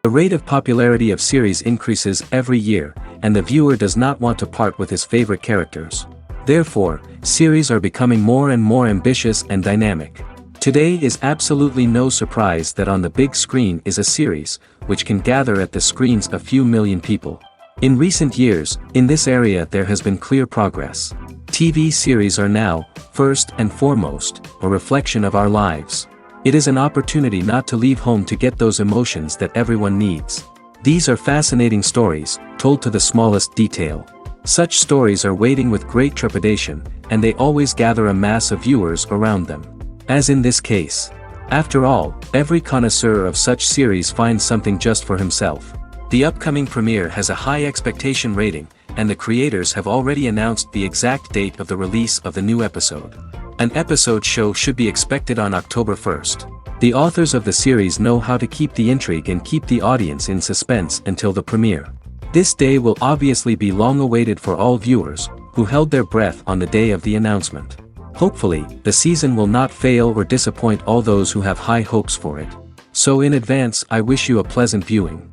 The rate of popularity of series increases every year, and the viewer does not want to part with his favorite characters. Therefore, series are becoming more and more ambitious and dynamic. Today is absolutely no surprise that on the big screen is a series, which can gather at the screens a few million people. In recent years, in this area there has been clear progress. TV series are now, first and foremost, a reflection of our lives. It is an opportunity not to leave home to get those emotions that everyone needs. These are fascinating stories, told to the smallest detail. Such stories are waiting with great trepidation, and they always gather a mass of viewers around them. As in this case. After all, every connoisseur of such series finds something just for himself. The upcoming premiere has a high expectation rating, and the creators have already announced the exact date of the release of the new episode. An episode show should be expected on October 1st. The authors of the series know how to keep the intrigue and keep the audience in suspense until the premiere. This day will obviously be long awaited for all viewers, who held their breath on the day of the announcement. Hopefully, the season will not fail or disappoint all those who have high hopes for it. So in advance, I wish you a pleasant viewing.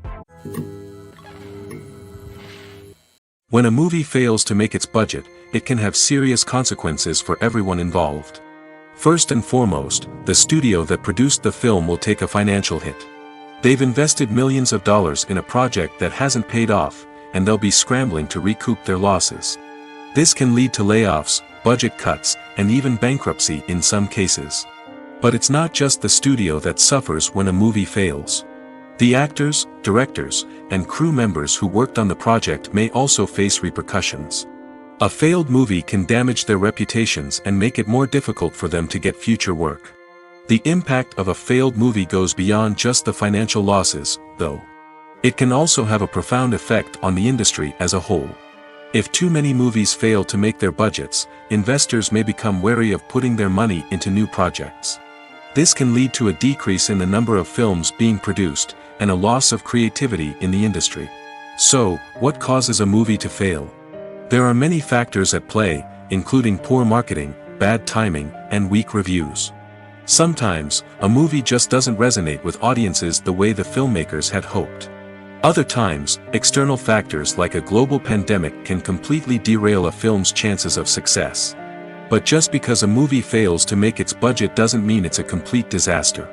When a movie fails to make its budget, it can have serious consequences for everyone involved. First and foremost, the studio that produced the film will take a financial hit. They've invested millions of dollars in a project that hasn't paid off, and they'll be scrambling to recoup their losses. This can lead to layoffs, budget cuts, and even bankruptcy in some cases. But it's not just the studio that suffers when a movie fails. The actors, directors, and crew members who worked on the project may also face repercussions. A failed movie can damage their reputations and make it more difficult for them to get future work. The impact of a failed movie goes beyond just the financial losses, though. It can also have a profound effect on the industry as a whole. If too many movies fail to make their budgets, investors may become wary of putting their money into new projects. This can lead to a decrease in the number of films being produced, and a loss of creativity in the industry. So, what causes a movie to fail? There are many factors at play, including poor marketing, bad timing, and weak reviews. Sometimes, a movie just doesn't resonate with audiences the way the filmmakers had hoped. Other times, external factors like a global pandemic can completely derail a film's chances of success. But just because a movie fails to make its budget doesn't mean it's a complete disaster.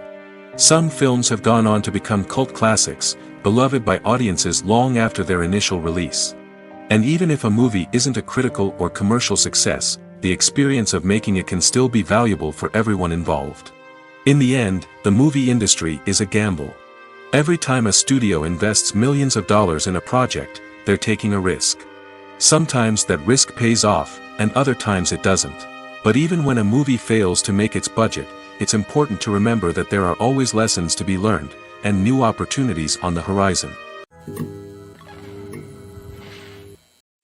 Some films have gone on to become cult classics, beloved by audiences long after their initial release. And even if a movie isn't a critical or commercial success, the experience of making it can still be valuable for everyone involved. In the end, the movie industry is a gamble. Every time a studio invests millions of dollars in a project, they're taking a risk. Sometimes that risk pays off, and other times it doesn't. But even when a movie fails to make its budget, it's important to remember that there are always lessons to be learned, and new opportunities on the horizon.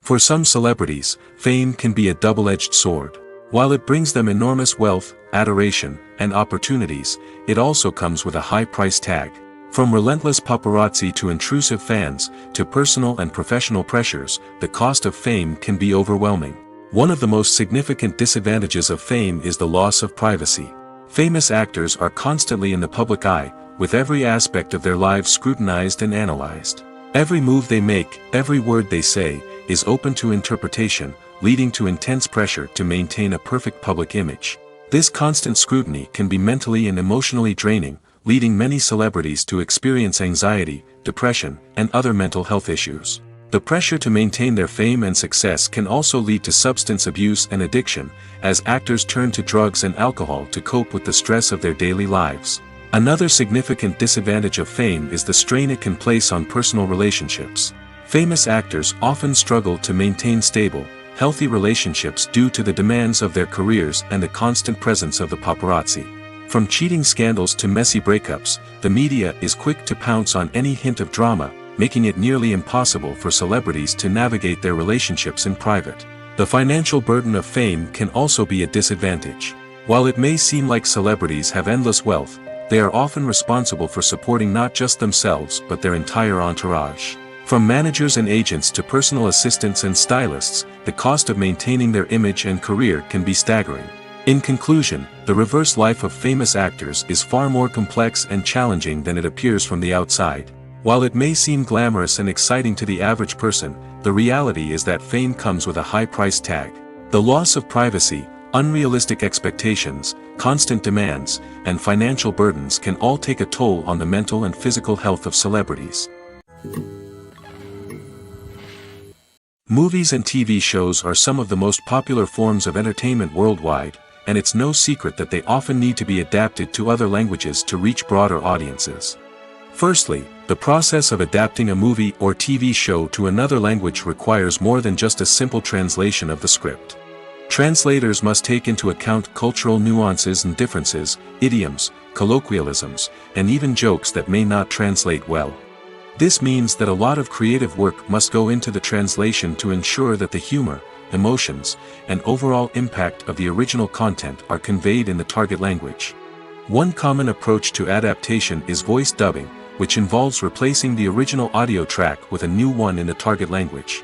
For some celebrities, fame can be a double-edged sword. While it brings them enormous wealth, adoration, and opportunities, it also comes with a high price tag. From relentless paparazzi to intrusive fans, to personal and professional pressures, the cost of fame can be overwhelming. One of the most significant disadvantages of fame is the loss of privacy. Famous actors are constantly in the public eye, with every aspect of their lives scrutinized and analyzed. Every move they make, every word they say, is open to interpretation, leading to intense pressure to maintain a perfect public image. This constant scrutiny can be mentally and emotionally draining, leading many celebrities to experience anxiety, depression, and other mental health issues. The pressure to maintain their fame and success can also lead to substance abuse and addiction, as actors turn to drugs and alcohol to cope with the stress of their daily lives. Another significant disadvantage of fame is the strain it can place on personal relationships. Famous actors often struggle to maintain stable, healthy relationships due to the demands of their careers and the constant presence of the paparazzi. From cheating scandals to messy breakups, the media is quick to pounce on any hint of drama, making it nearly impossible for celebrities to navigate their relationships in private. The financial burden of fame can also be a disadvantage. While it may seem like celebrities have endless wealth, they are often responsible for supporting not just themselves but their entire entourage. From managers and agents to personal assistants and stylists, the cost of maintaining their image and career can be staggering. In conclusion, the reverse life of famous actors is far more complex and challenging than it appears from the outside. While it may seem glamorous and exciting to the average person, the reality is that fame comes with a high price tag. The loss of privacy, unrealistic expectations, constant demands, and financial burdens can all take a toll on the mental and physical health of celebrities. Movies and TV shows are some of the most popular forms of entertainment worldwide, and it's no secret that they often need to be adapted to other languages to reach broader audiences. Firstly, the process of adapting a movie or TV show to another language requires more than just a simple translation of the script. Translators must take into account cultural nuances and differences, idioms, colloquialisms, and even jokes that may not translate well. This means that a lot of creative work must go into the translation to ensure that the humor, emotions, and overall impact of the original content are conveyed in the target language. One common approach to adaptation is voice dubbing, which involves replacing the original audio track with a new one in the target language.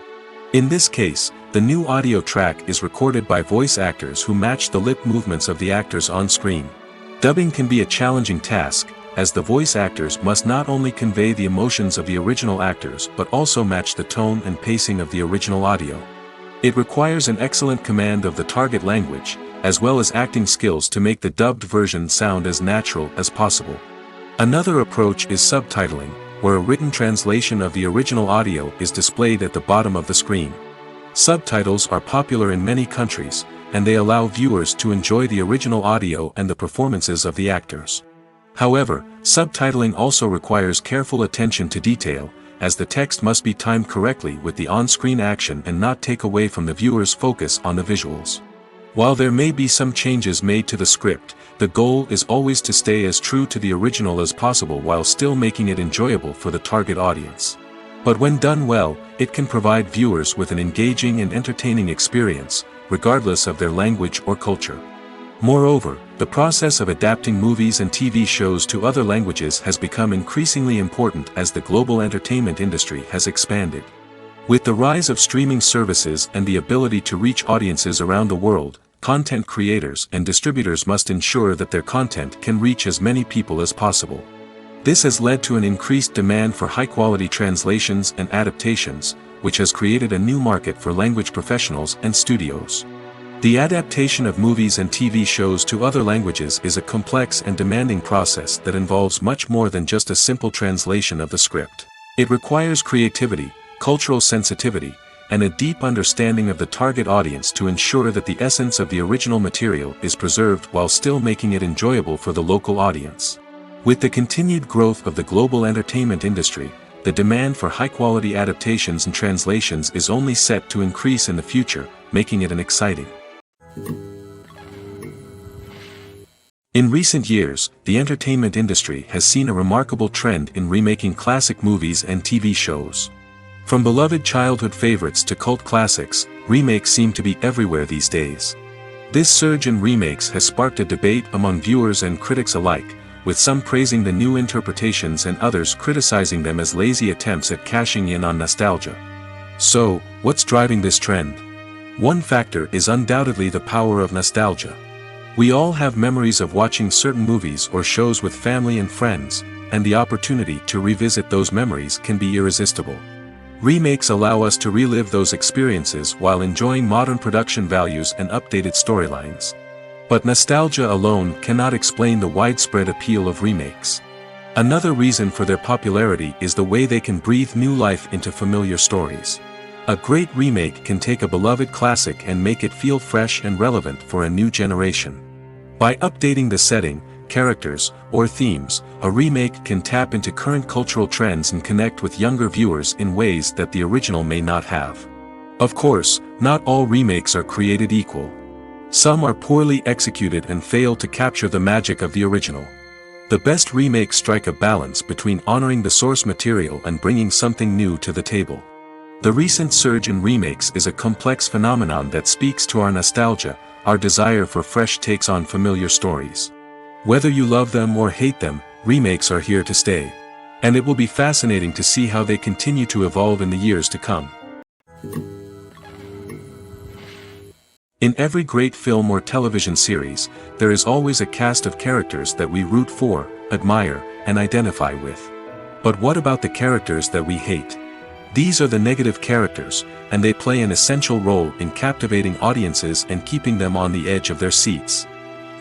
In this case, the new audio track is recorded by voice actors who match the lip movements of the actors on screen. Dubbing can be a challenging task, as the voice actors must not only convey the emotions of the original actors but also match the tone and pacing of the original audio. It requires an excellent command of the target language, as well as acting skills to make the dubbed version sound as natural as possible. Another approach is subtitling, where a written translation of the original audio is displayed at the bottom of the screen. Subtitles are popular in many countries, and they allow viewers to enjoy the original audio and the performances of the actors. However, subtitling also requires careful attention to detail, as the text must be timed correctly with the on-screen action and not take away from the viewer's focus on the visuals. While there may be some changes made to the script, the goal is always to stay as true to the original as possible while still making it enjoyable for the target audience. But when done well, it can provide viewers with an engaging and entertaining experience, regardless of their language or culture. Moreover, the process of adapting movies and TV shows to other languages has become increasingly important as the global entertainment industry has expanded. With the rise of streaming services and the ability to reach audiences around the world, content creators and distributors must ensure that their content can reach as many people as possible. This has led to an increased demand for high-quality translations and adaptations, which has created a new market for language professionals and studios. The adaptation of movies and TV shows to other languages is a complex and demanding process that involves much more than just a simple translation of the script. It requires creativity, cultural sensitivity, and a deep understanding of the target audience to ensure that the essence of the original material is preserved while still making it enjoyable for the local audience. With the continued growth of the global entertainment industry, the demand for high-quality adaptations and translations is only set to increase in the future, making it exciting. In recent years, the entertainment industry has seen a remarkable trend in remaking classic movies and TV shows. From beloved childhood favorites to cult classics, remakes seem to be everywhere these days. This surge in remakes has sparked a debate among viewers and critics alike, with some praising the new interpretations and others criticizing them as lazy attempts at cashing in on nostalgia. So, what's driving this trend? One factor is undoubtedly the power of nostalgia. We all have memories of watching certain movies or shows with family and friends, and the opportunity to revisit those memories can be irresistible. Remakes allow us to relive those experiences while enjoying modern production values and updated storylines. But nostalgia alone cannot explain the widespread appeal of remakes. Another reason for their popularity is the way they can breathe new life into familiar stories. A great remake can take a beloved classic and make it feel fresh and relevant for a new generation. By updating the setting, characters, or themes, a remake can tap into current cultural trends and connect with younger viewers in ways that the original may not have. Of course, not all remakes are created equal. Some are poorly executed and fail to capture the magic of the original. The best remakes strike a balance between honoring the source material and bringing something new to the table. The recent surge in remakes is a complex phenomenon that speaks to our nostalgia, our desire for fresh takes on familiar stories. Whether you love them or hate them, remakes are here to stay. And it will be fascinating to see how they continue to evolve in the years to come. In every great film or television series, there is always a cast of characters that we root for, admire, and identify with. But what about the characters that we hate? These are the negative characters, and they play an essential role in captivating audiences and keeping them on the edge of their seats.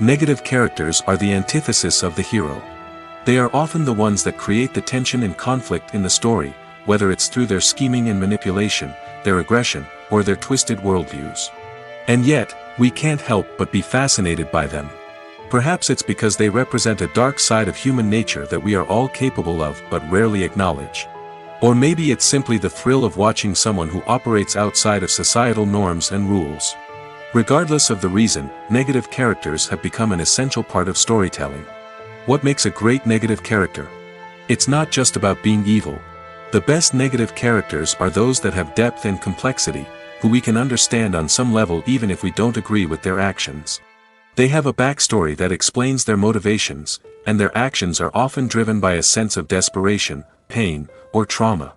Negative characters are the antithesis of the hero. They are often the ones that create the tension and conflict in the story, whether it's through their scheming and manipulation, their aggression, or their twisted worldviews. And yet, we can't help but be fascinated by them. Perhaps it's because they represent a dark side of human nature that we are all capable of but rarely acknowledge. Or maybe it's simply the thrill of watching someone who operates outside of societal norms and rules. Regardless of the reason, negative characters have become an essential part of storytelling. What makes a great negative character? It's not just about being evil. The best negative characters are those that have depth and complexity, who we can understand on some level even if we don't agree with their actions. They have a backstory that explains their motivations, and their actions are often driven by a sense of desperation, pain, or trauma.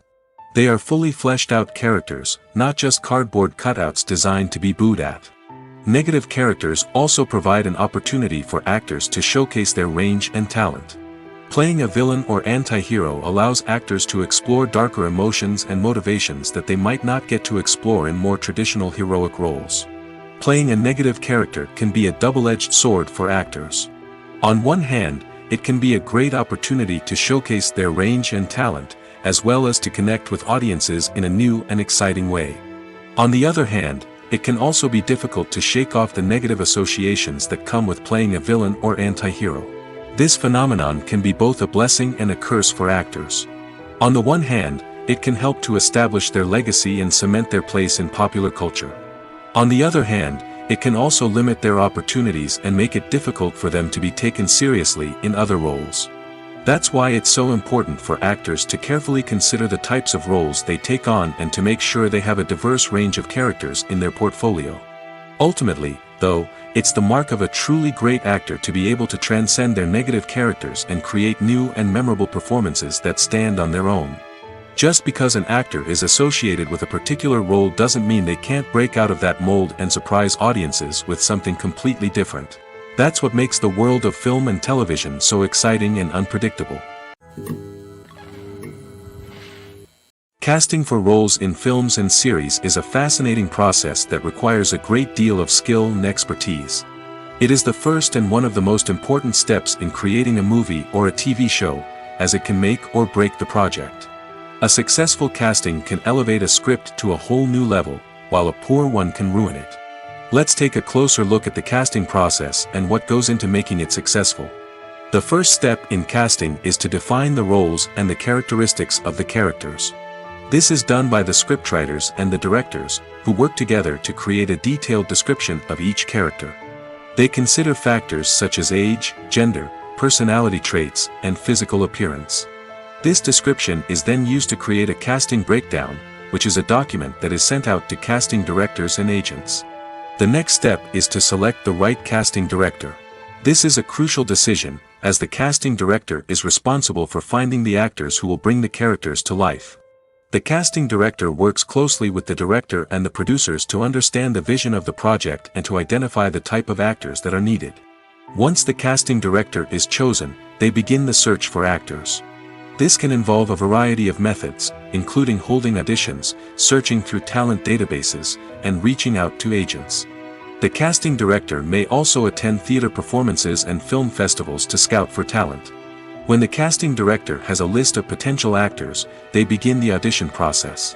They are fully fleshed out characters, not just cardboard cutouts designed to be booed at. Negative characters also provide an opportunity for actors to showcase their range and talent. Playing a villain or anti-hero allows actors to explore darker emotions and motivations that they might not get to explore in more traditional heroic roles. Playing a negative character can be a double-edged sword for actors. On one hand, it can be a great opportunity to showcase their range and talent, as well as to connect with audiences in a new and exciting way. On the other hand, it can also be difficult to shake off the negative associations that come with playing a villain or anti-hero. This phenomenon can be both a blessing and a curse for actors. On the one hand, it can help to establish their legacy and cement their place in popular culture. On the other hand, it can also limit their opportunities and make it difficult for them to be taken seriously in other roles. That's why it's so important for actors to carefully consider the types of roles they take on and to make sure they have a diverse range of characters in their portfolio. Ultimately, though, it's the mark of a truly great actor to be able to transcend their negative characters and create new and memorable performances that stand on their own. Just because an actor is associated with a particular role doesn't mean they can't break out of that mold and surprise audiences with something completely different. That's what makes the world of film and television so exciting and unpredictable. Casting for roles in films and series is a fascinating process that requires a great deal of skill and expertise. It is the first and one of the most important steps in creating a movie or a TV show, as it can make or break the project. A successful casting can elevate a script to a whole new level, while a poor one can ruin it. Let's take a closer look at the casting process and what goes into making it successful. The first step in casting is to define the roles and the characteristics of the characters. This is done by the scriptwriters and the directors, who work together to create a detailed description of each character. They consider factors such as age, gender, personality traits, and physical appearance. This description is then used to create a casting breakdown, which is a document that is sent out to casting directors and agents. The next step is to select the right casting director. This is a crucial decision, as the casting director is responsible for finding the actors who will bring the characters to life. The casting director works closely with the director and the producers to understand the vision of the project and to identify the type of actors that are needed. Once the casting director is chosen, they begin the search for actors. This can involve a variety of methods, including holding auditions, searching through talent databases, and reaching out to agents. The casting director may also attend theater performances and film festivals to scout for talent. When the casting director has a list of potential actors, they begin the audition process.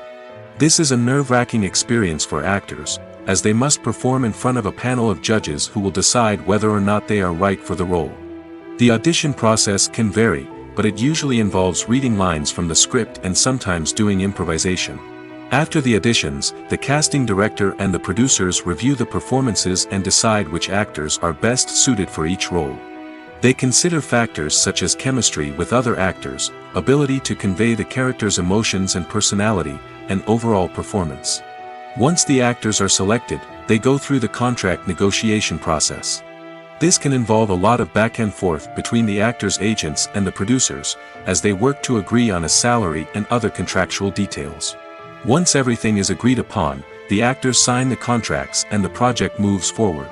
This is a nerve-wracking experience for actors, as they must perform in front of a panel of judges who will decide whether or not they are right for the role. The audition process can vary, but it usually involves reading lines from the script and sometimes doing improvisation. After the auditions, the casting director and the producers review the performances and decide which actors are best suited for each role. They consider factors such as chemistry with other actors, ability to convey the character's emotions and personality, and overall performance. Once the actors are selected, they go through the contract negotiation process. This can involve a lot of back and forth between the actors' agents and the producers, as they work to agree on a salary and other contractual details. Once everything is agreed upon, the actors sign the contracts and the project moves forward.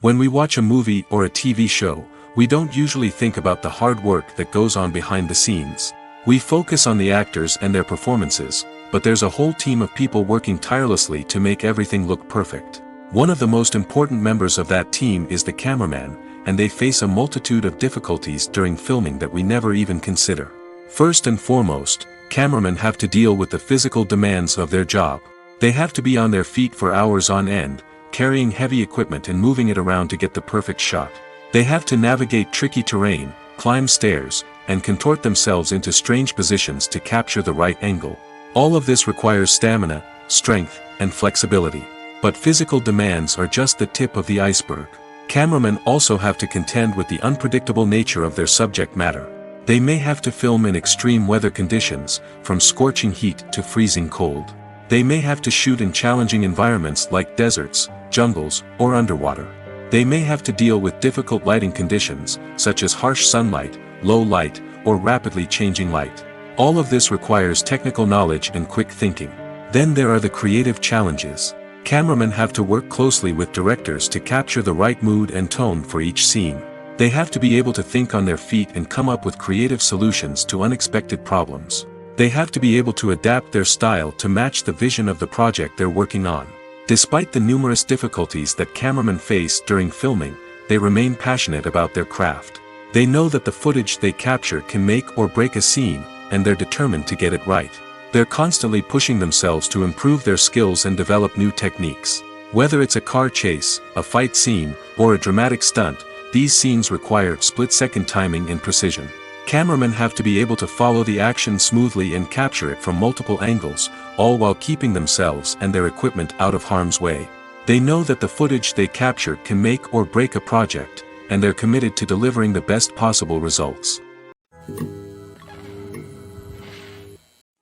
When we watch a movie or a TV show, we don't usually think about the hard work that goes on behind the scenes. We focus on the actors and their performances, but there's a whole team of people working tirelessly to make everything look perfect. One of the most important members of that team is the cameraman, and they face a multitude of difficulties during filming that we never even consider. First and foremost, cameramen have to deal with the physical demands of their job. They have to be on their feet for hours on end, carrying heavy equipment and moving it around to get the perfect shot. They have to navigate tricky terrain, climb stairs, and contort themselves into strange positions to capture the right angle. All of this requires stamina, strength, and flexibility. But physical demands are just the tip of the iceberg. Cameramen also have to contend with the unpredictable nature of their subject matter. They may have to film in extreme weather conditions, from scorching heat to freezing cold. They may have to shoot in challenging environments like deserts, jungles, or underwater. They may have to deal with difficult lighting conditions, such as harsh sunlight, low light, or rapidly changing light. All of this requires technical knowledge and quick thinking. Then there are the creative challenges. Cameramen have to work closely with directors to capture the right mood and tone for each scene. They have to be able to think on their feet and come up with creative solutions to unexpected problems. They have to be able to adapt their style to match the vision of the project they're working on. Despite the numerous difficulties that cameramen face during filming, they remain passionate about their craft. They know that the footage they capture can make or break a scene, and they're determined to get it right. They're constantly pushing themselves to improve their skills and develop new techniques. Whether it's a car chase, a fight scene, or a dramatic stunt, these scenes require split-second timing and precision. Cameramen have to be able to follow the action smoothly and capture it from multiple angles, all while keeping themselves and their equipment out of harm's way. They know that the footage they capture can make or break a project, and they're committed to delivering the best possible results.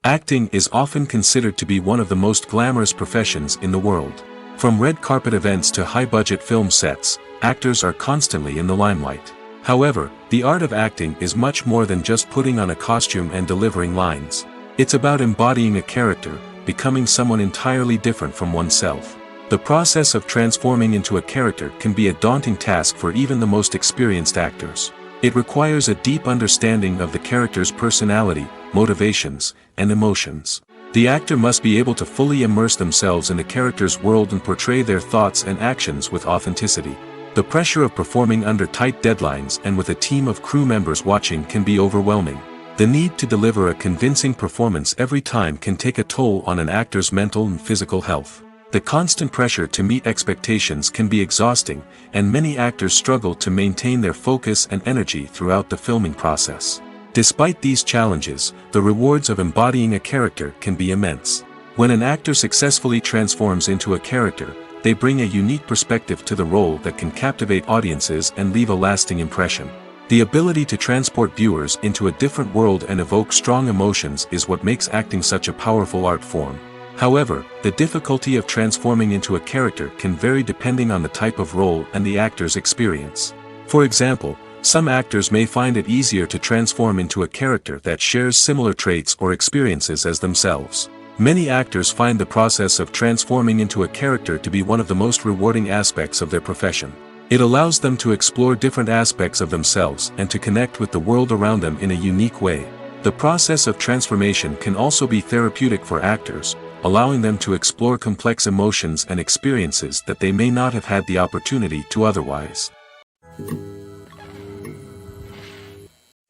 Acting is often considered to be one of the most glamorous professions in the world. From red carpet events to high-budget film sets, actors are constantly in the limelight. However, the art of acting is much more than just putting on a costume and delivering lines. It's about embodying a character, becoming someone entirely different from oneself. The process of transforming into a character can be a daunting task for even the most experienced actors. It requires a deep understanding of the character's personality, motivations, and emotions. The actor must be able to fully immerse themselves in the character's world and portray their thoughts and actions with authenticity. The pressure of performing under tight deadlines and with a team of crew members watching can be overwhelming. The need to deliver a convincing performance every time can take a toll on an actor's mental and physical health. The constant pressure to meet expectations can be exhausting, and many actors struggle to maintain their focus and energy throughout the filming process. Despite these challenges, the rewards of embodying a character can be immense. When an actor successfully transforms into a character, they bring a unique perspective to the role that can captivate audiences and leave a lasting impression. The ability to transport viewers into a different world and evoke strong emotions is what makes acting such a powerful art form. However, the difficulty of transforming into a character can vary depending on the type of role and the actor's experience. For example, some actors may find it easier to transform into a character that shares similar traits or experiences as themselves. Many actors find the process of transforming into a character to be one of the most rewarding aspects of their profession. It allows them to explore different aspects of themselves and to connect with the world around them in a unique way. The process of transformation can also be therapeutic for actors, allowing them to explore complex emotions and experiences that they may not have had the opportunity to otherwise.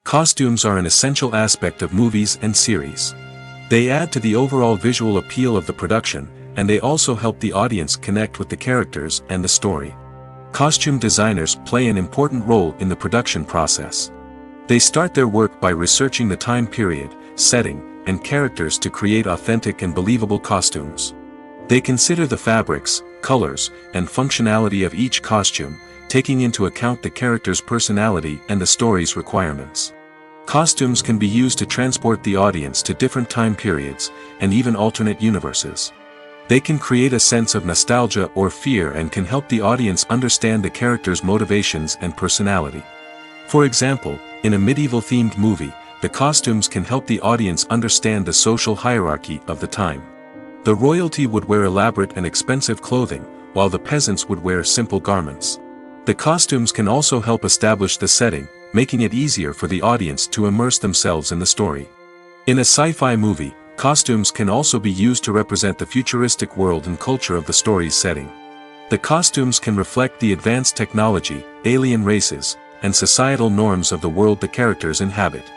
Costumes are an essential aspect of movies and series. They add to the overall visual appeal of the production, and they also help the audience connect with the characters and the story. Costume designers play an important role in the production process. They start their work by researching the time period, setting, and characters to create authentic and believable costumes. They consider the fabrics, colors, and functionality of each costume, taking into account the character's personality and the story's requirements. Costumes can be used to transport the audience to different time periods, and even alternate universes. They can create a sense of nostalgia or fear and can help the audience understand the character's motivations and personality. For example, in a medieval-themed movie, the costumes can help the audience understand the social hierarchy of the time. The royalty would wear elaborate and expensive clothing, while the peasants would wear simple garments. The costumes can also help establish the setting, making it easier for the audience to immerse themselves in the story. In a sci-fi movie, costumes can also be used to represent the futuristic world and culture of the story's setting. The costumes can reflect the advanced technology, alien races, and societal norms of the world the characters inhabit.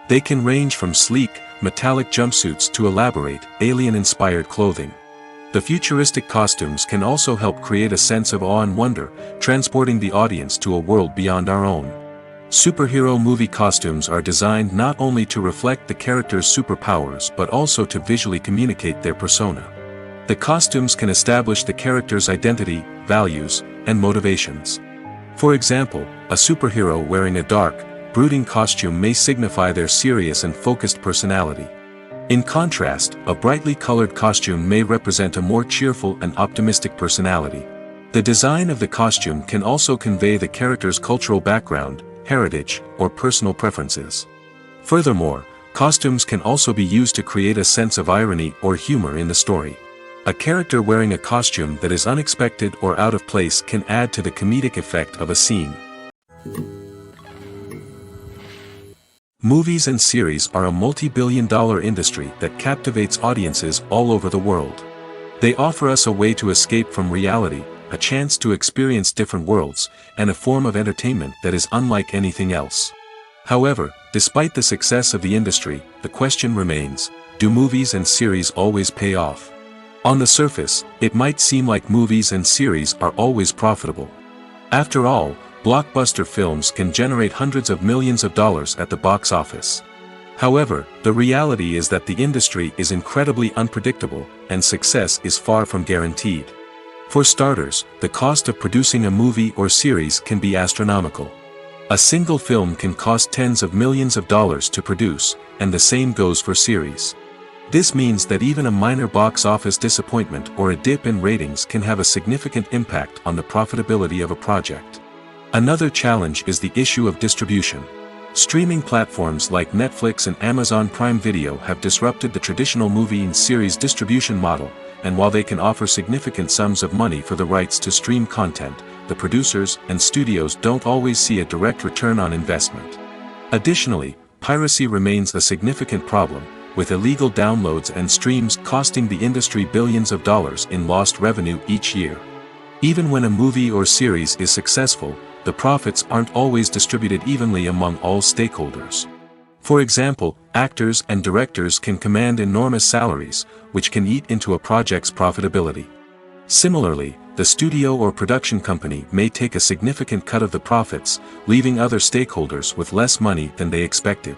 They can range from sleek, metallic jumpsuits to elaborate, alien-inspired clothing. The futuristic costumes can also help create a sense of awe and wonder, transporting the audience to a world beyond our own. Superhero movie costumes are designed not only to reflect the character's superpowers but also to visually communicate their persona. The costumes can establish the character's identity, values, and motivations. For example, a superhero wearing a dark, brooding costume may signify their serious and focused personality. In contrast, a brightly colored costume may represent a more cheerful and optimistic personality. The design of the costume can also convey the character's cultural background, heritage, or personal preferences. Furthermore, costumes can also be used to create a sense of irony or humor in the story. A character wearing a costume that is unexpected or out of place can add to the comedic effect of a scene. Movies and series are a multi-billion-dollar industry that captivates audiences all over the world. They offer us a way to escape from reality, a chance to experience different worlds, and a form of entertainment that is unlike anything else. However, despite the success of the industry, the question remains, do movies and series always pay off? On the surface, it might seem like movies and series are always profitable. After all, blockbuster films can generate hundreds of millions of dollars at the box office. However, the reality is that the industry is incredibly unpredictable, and success is far from guaranteed. For starters, the cost of producing a movie or series can be astronomical. A single film can cost tens of millions of dollars to produce, and the same goes for series. This means that even a minor box office disappointment or a dip in ratings can have a significant impact on the profitability of a project. Another challenge is the issue of distribution. Streaming platforms like Netflix and Amazon Prime Video have disrupted the traditional movie and series distribution model, and while they can offer significant sums of money for the rights to stream content, the producers and studios don't always see a direct return on investment. Additionally, piracy remains a significant problem, with illegal downloads and streams costing the industry billions of dollars in lost revenue each year. Even when a movie or series is successful, the profits aren't always distributed evenly among all stakeholders. For example, actors and directors can command enormous salaries, which can eat into a project's profitability. Similarly, the studio or production company may take a significant cut of the profits, leaving other stakeholders with less money than they expected.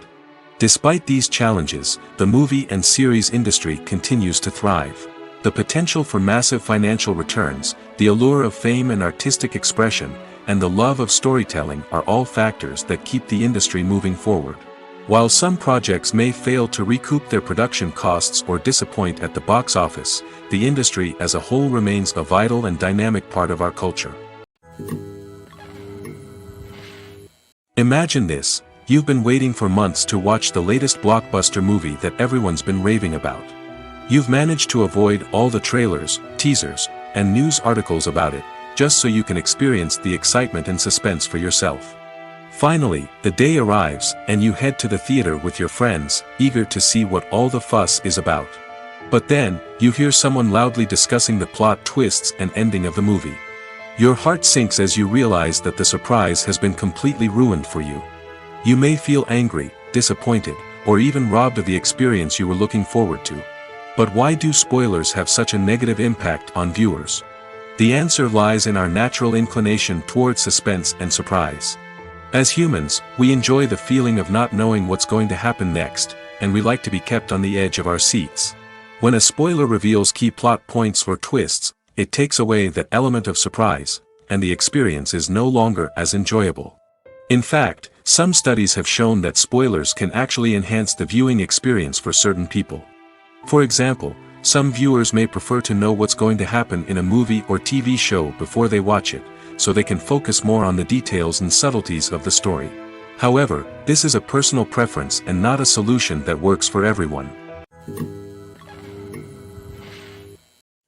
Despite these challenges, the movie and series industry continues to thrive. The potential for massive financial returns, the allure of fame and artistic expression, and the love of storytelling are all factors that keep the industry moving forward. While some projects may fail to recoup their production costs or disappoint at the box office, the industry as a whole remains a vital and dynamic part of our culture. Imagine this: you've been waiting for months to watch the latest blockbuster movie that everyone's been raving about. You've managed to avoid all the trailers, teasers, and news articles about it, just so you can experience the excitement and suspense for yourself. Finally, the day arrives, and you head to the theater with your friends, eager to see what all the fuss is about. But then, you hear someone loudly discussing the plot twists and ending of the movie. Your heart sinks as you realize that the surprise has been completely ruined for you. You may feel angry, disappointed, or even robbed of the experience you were looking forward to. But why do spoilers have such a negative impact on viewers? The answer lies in our natural inclination towards suspense and surprise. As humans, we enjoy the feeling of not knowing what's going to happen next, and we like to be kept on the edge of our seats. When a spoiler reveals key plot points or twists, it takes away that element of surprise, and the experience is no longer as enjoyable. In fact, some studies have shown that spoilers can actually enhance the viewing experience for certain people. For example, some viewers may prefer to know what's going to happen in a movie or TV show before they watch it, so they can focus more on the details and subtleties of the story. However, this is a personal preference and not a solution that works for everyone.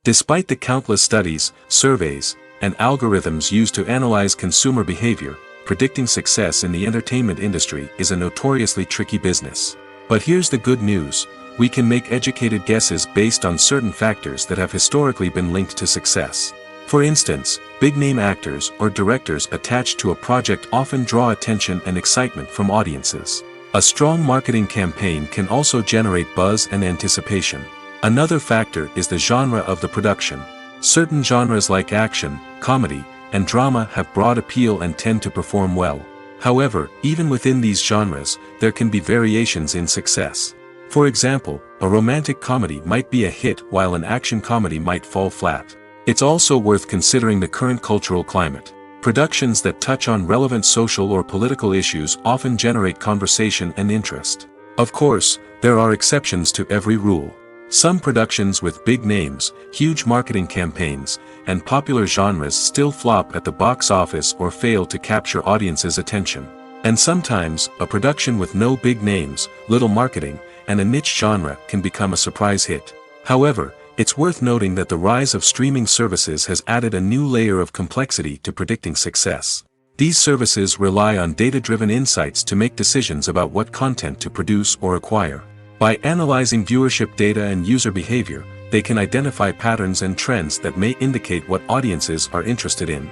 Despite the countless studies, surveys, and algorithms used to analyze consumer behavior, predicting success in the entertainment industry is a notoriously tricky business. But here's the good news: we can make educated guesses based on certain factors that have historically been linked to success. For instance, big-name actors or directors attached to a project often draw attention and excitement from audiences. A strong marketing campaign can also generate buzz and anticipation. Another factor is the genre of the production. Certain genres like action, comedy, and drama have broad appeal and tend to perform well. However, even within these genres, there can be variations in success. For example, a romantic comedy might be a hit while an action comedy might fall flat. It's also worth considering the current cultural climate. Productions that touch on relevant social or political issues often generate conversation and interest. Of course, there are exceptions to every rule. Some productions with big names, huge marketing campaigns, and popular genres still flop at the box office or fail to capture audiences' attention. And sometimes, a production with no big names, little marketing, and a niche genre can become a surprise hit. However, it's worth noting that the rise of streaming services has added a new layer of complexity to predicting success. These services rely on data-driven insights to make decisions about what content to produce or acquire. By analyzing viewership data and user behavior, they can identify patterns and trends that may indicate what audiences are interested in.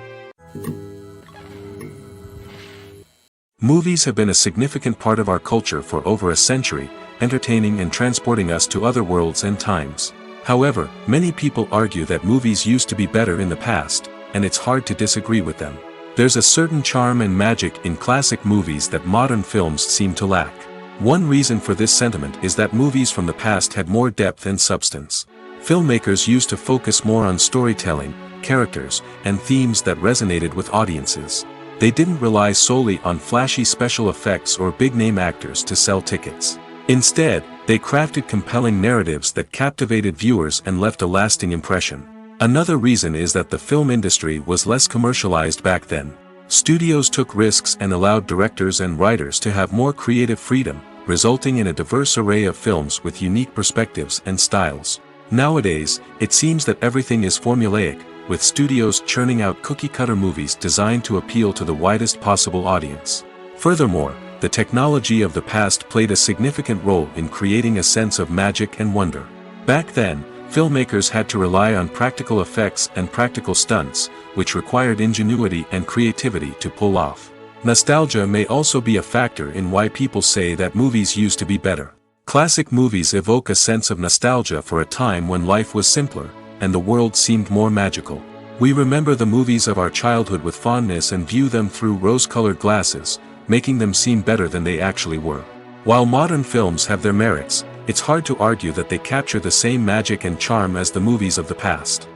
Movies have been a significant part of our culture for over a century, entertaining and transporting us to other worlds and times. However, many people argue that movies used to be better in the past, and it's hard to disagree with them. There's a certain charm and magic in classic movies that modern films seem to lack. One reason for this sentiment is that movies from the past had more depth and substance. Filmmakers used to focus more on storytelling, characters, and themes that resonated with audiences. They didn't rely solely on flashy special effects or big-name actors to sell tickets. Instead, they crafted compelling narratives that captivated viewers and left a lasting impression. Another reason is that the film industry was less commercialized back then. Studios took risks and allowed directors and writers to have more creative freedom, resulting in a diverse array of films with unique perspectives and styles. Nowadays, it seems that everything is formulaic, with studios churning out cookie-cutter movies designed to appeal to the widest possible audience. Furthermore, the technology of the past played a significant role in creating a sense of magic and wonder. Back then, filmmakers had to rely on practical effects and practical stunts, which required ingenuity and creativity to pull off. Nostalgia may also be a factor in why people say that movies used to be better. Classic movies evoke a sense of nostalgia for a time when life was simpler, and the world seemed more magical. We remember the movies of our childhood with fondness and view them through rose-colored glasses, making them seem better than they actually were. While modern films have their merits, it's hard to argue that they capture the same magic and charm as the movies of the past.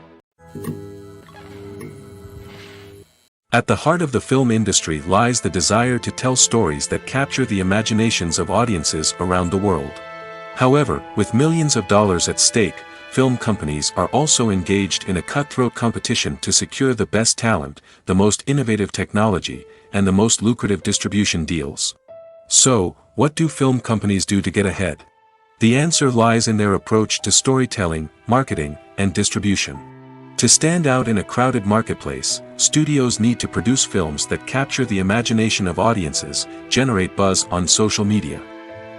At the heart of the film industry lies the desire to tell stories that capture the imaginations of audiences around the world. However, with millions of dollars at stake, film companies are also engaged in a cutthroat competition to secure the best talent, the most innovative technology, and the most lucrative distribution deals. So, what do film companies do to get ahead? The answer lies in their approach to storytelling, marketing, and distribution. To stand out in a crowded marketplace, studios need to produce films that capture the imagination of audiences, generate buzz on social media.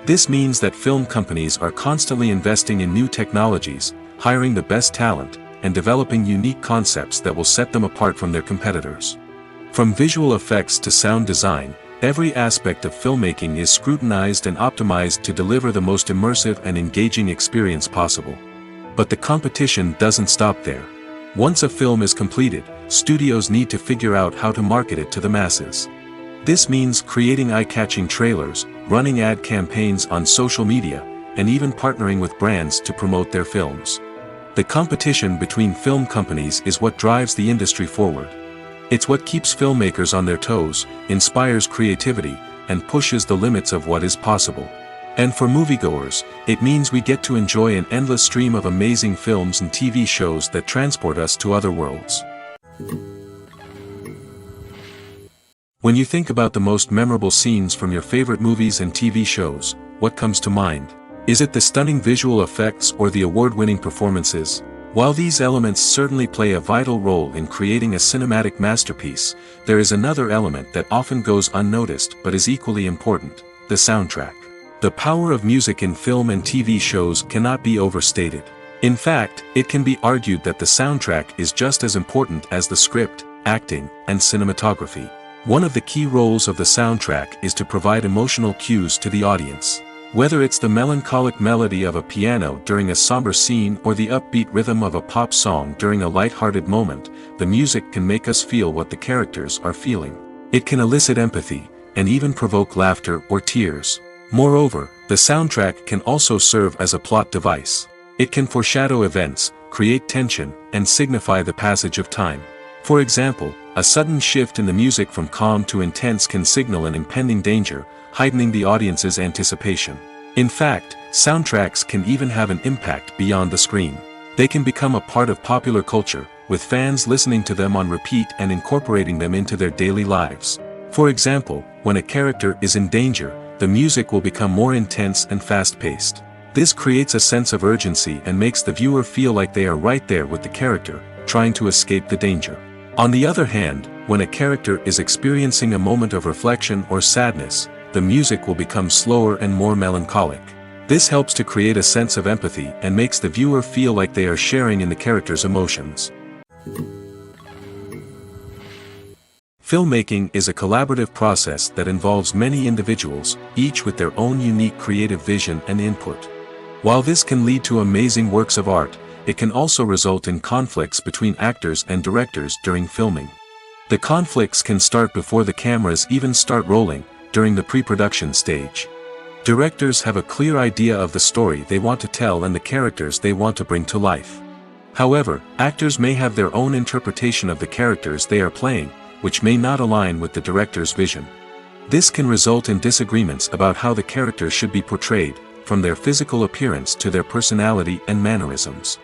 This means that film companies are constantly investing in new technologies, hiring the best talent, and developing unique concepts that will set them apart from their competitors. From visual effects to sound design, every aspect of filmmaking is scrutinized and optimized to deliver the most immersive and engaging experience possible. But the competition doesn't stop there. Once a film is completed, studios need to figure out how to market it to the masses. This means creating eye-catching trailers, running ad campaigns on social media, and even partnering with brands to promote their films. The competition between film companies is what drives the industry forward. It's what keeps filmmakers on their toes, inspires creativity, and pushes the limits of what is possible. And for moviegoers, it means we get to enjoy an endless stream of amazing films and TV shows that transport us to other worlds. When you think about the most memorable scenes from your favorite movies and TV shows, what comes to mind? Is it the stunning visual effects or the award-winning performances? While these elements certainly play a vital role in creating a cinematic masterpiece, there is another element that often goes unnoticed but is equally important: the soundtrack. The power of music in film and TV shows cannot be overstated. In fact, it can be argued that the soundtrack is just as important as the script, acting, and cinematography. One of the key roles of the soundtrack is to provide emotional cues to the audience. Whether it's the melancholic melody of a piano during a somber scene or the upbeat rhythm of a pop song during a light-hearted moment, the music can make us feel what the characters are feeling. It can elicit empathy, and even provoke laughter or tears. Moreover, the soundtrack can also serve as a plot device. It can foreshadow events, create tension, and signify the passage of time. For example, a sudden shift in the music from calm to intense can signal an impending danger, heightening the audience's anticipation. In fact, soundtracks can even have an impact beyond the screen. They can become a part of popular culture, with fans listening to them on repeat and incorporating them into their daily lives. For example, when a character is in danger, the music will become more intense and fast-paced. This creates a sense of urgency and makes the viewer feel like they are right there with the character, trying to escape the danger. On the other hand, when a character is experiencing a moment of reflection or sadness, the music will become slower and more melancholic. This helps to create a sense of empathy and makes the viewer feel like they are sharing in the character's emotions. Filmmaking is a collaborative process that involves many individuals, each with their own unique creative vision and input. While this can lead to amazing works of art, it can also result in conflicts between actors and directors during filming. The conflicts can start before the cameras even start rolling, during the pre-production stage. Directors have a clear idea of the story they want to tell and the characters they want to bring to life. However, actors may have their own interpretation of the characters they are playing, which may not align with the director's vision. This can result in disagreements about how the character should be portrayed, from their physical appearance to their personality and mannerisms.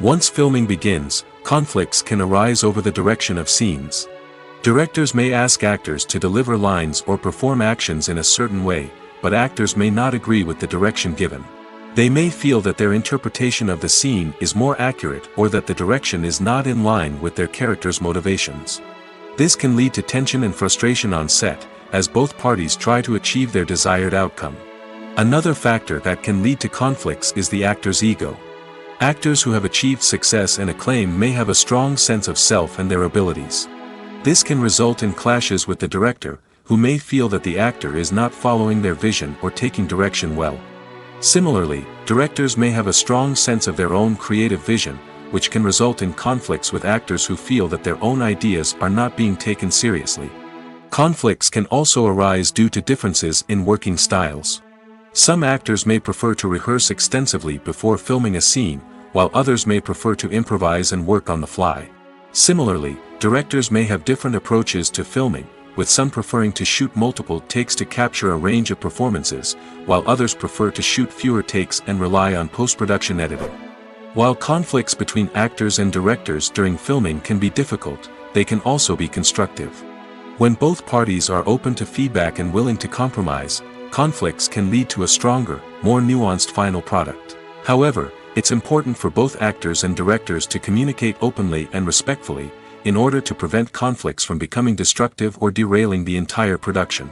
Once filming begins, conflicts can arise over the direction of scenes. Directors may ask actors to deliver lines or perform actions in a certain way, but actors may not agree with the direction given. They may feel that their interpretation of the scene is more accurate or that the direction is not in line with their character's motivations. This can lead to tension and frustration on set, as both parties try to achieve their desired outcome. Another factor that can lead to conflicts is the actor's ego. Actors who have achieved success and acclaim may have a strong sense of self and their abilities. This can result in clashes with the director, who may feel that the actor is not following their vision or taking direction well. Similarly, directors may have a strong sense of their own creative vision, which can result in conflicts with actors who feel that their own ideas are not being taken seriously. Conflicts can also arise due to differences in working styles. Some actors may prefer to rehearse extensively before filming a scene, while others may prefer to improvise and work on the fly. Similarly, directors may have different approaches to filming, with some preferring to shoot multiple takes to capture a range of performances, while others prefer to shoot fewer takes and rely on post-production editing. While conflicts between actors and directors during filming can be difficult, they can also be constructive. When both parties are open to feedback and willing to compromise, conflicts can lead to a stronger, more nuanced final product. However, it's important for both actors and directors to communicate openly and respectfully, in order to prevent conflicts from becoming destructive or derailing the entire production.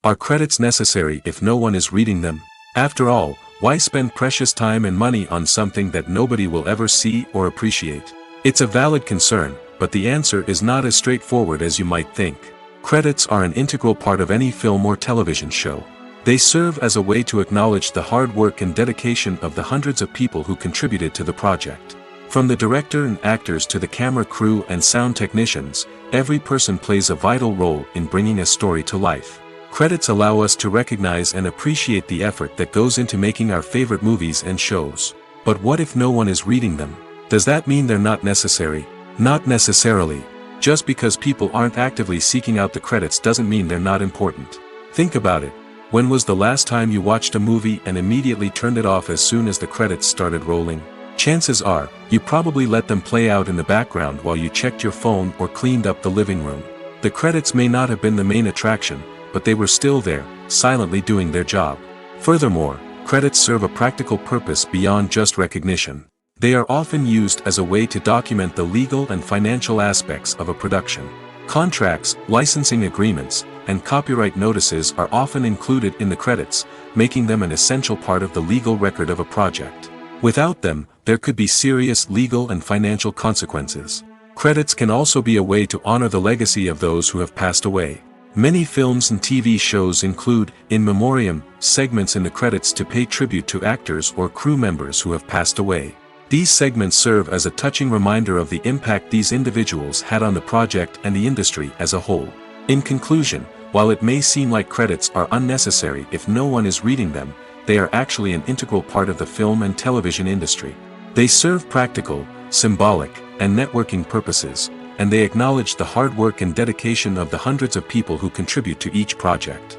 Are credits necessary if no one is reading them? After all, why spend precious time and money on something that nobody will ever see or appreciate? It's a valid concern, but the answer is not as straightforward as you might think. Credits are an integral part of any film or television show. They serve as a way to acknowledge the hard work and dedication of the hundreds of people who contributed to the project. From the director and actors to the camera crew and sound technicians, every person plays a vital role in bringing a story to life. Credits allow us to recognize and appreciate the effort that goes into making our favorite movies and shows. But what if no one is reading them? Does that mean they're not necessary? Not necessarily. Just because people aren't actively seeking out the credits doesn't mean they're not important. Think about it. When was the last time you watched a movie and immediately turned it off as soon as the credits started rolling? Chances are, you probably let them play out in the background while you checked your phone or cleaned up the living room. The credits may not have been the main attraction, but they were still there, silently doing their job. Furthermore, credits serve a practical purpose beyond just recognition. They are often used as a way to document the legal and financial aspects of a production. Contracts, licensing agreements, and copyright notices are often included in the credits, making them an essential part of the legal record of a project. Without them, there could be serious legal and financial consequences. Credits can also be a way to honor the legacy of those who have passed away. Many films and TV shows include, in memoriam, segments in the credits to pay tribute to actors or crew members who have passed away. These segments serve as a touching reminder of the impact these individuals had on the project and the industry as a whole. In conclusion, while it may seem like credits are unnecessary if no one is reading them, they are actually an integral part of the film and television industry. They serve practical, symbolic, and networking purposes, and they acknowledge the hard work and dedication of the hundreds of people who contribute to each project.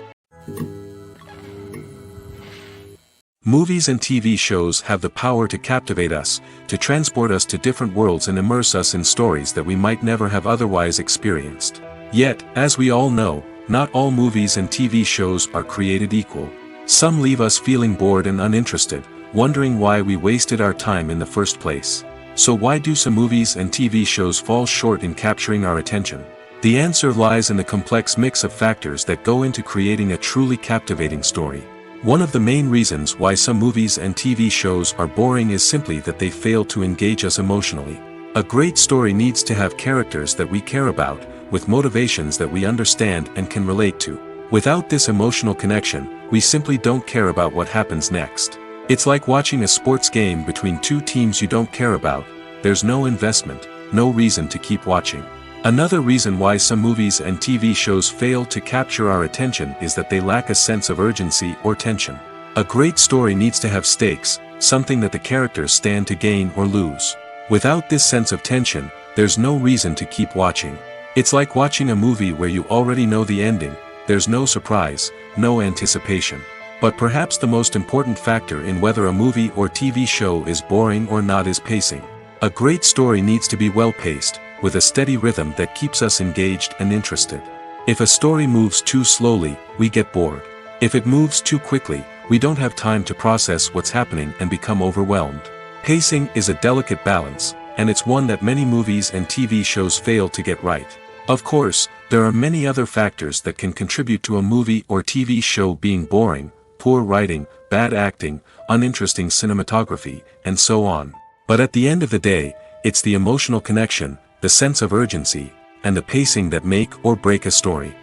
Movies and TV shows have the power to captivate us, to transport us to different worlds and immerse us in stories that we might never have otherwise experienced. Yet, as we all know, not all movies and TV shows are created equal. Some leave us feeling bored and uninterested, wondering why we wasted our time in the first place. So why do some movies and TV shows fall short in capturing our attention? The answer lies in the complex mix of factors that go into creating a truly captivating story. One of the main reasons why some movies and TV shows are boring is simply that they fail to engage us emotionally. A great story needs to have characters that we care about, with motivations that we understand and can relate to. Without this emotional connection, we simply don't care about what happens next. It's like watching a sports game between two teams you don't care about. There's no investment, no reason to keep watching. Another reason why some movies and TV shows fail to capture our attention is that they lack a sense of urgency or tension. A great story needs to have stakes, something that the characters stand to gain or lose. Without this sense of tension, there's no reason to keep watching. It's like watching a movie where you already know the ending. There's no surprise, no anticipation. But perhaps the most important factor in whether a movie or TV show is boring or not is pacing. A great story needs to be well-paced, with a steady rhythm that keeps us engaged and interested. If a story moves too slowly, we get bored. If it moves too quickly, we don't have time to process what's happening and become overwhelmed. Pacing is a delicate balance, and it's one that many movies and TV shows fail to get right. Of course, there are many other factors that can contribute to a movie or TV show being boring: poor writing, bad acting, uninteresting cinematography, and so on. But at the end of the day, it's the emotional connection, the sense of urgency, and the pacing that make or break a story.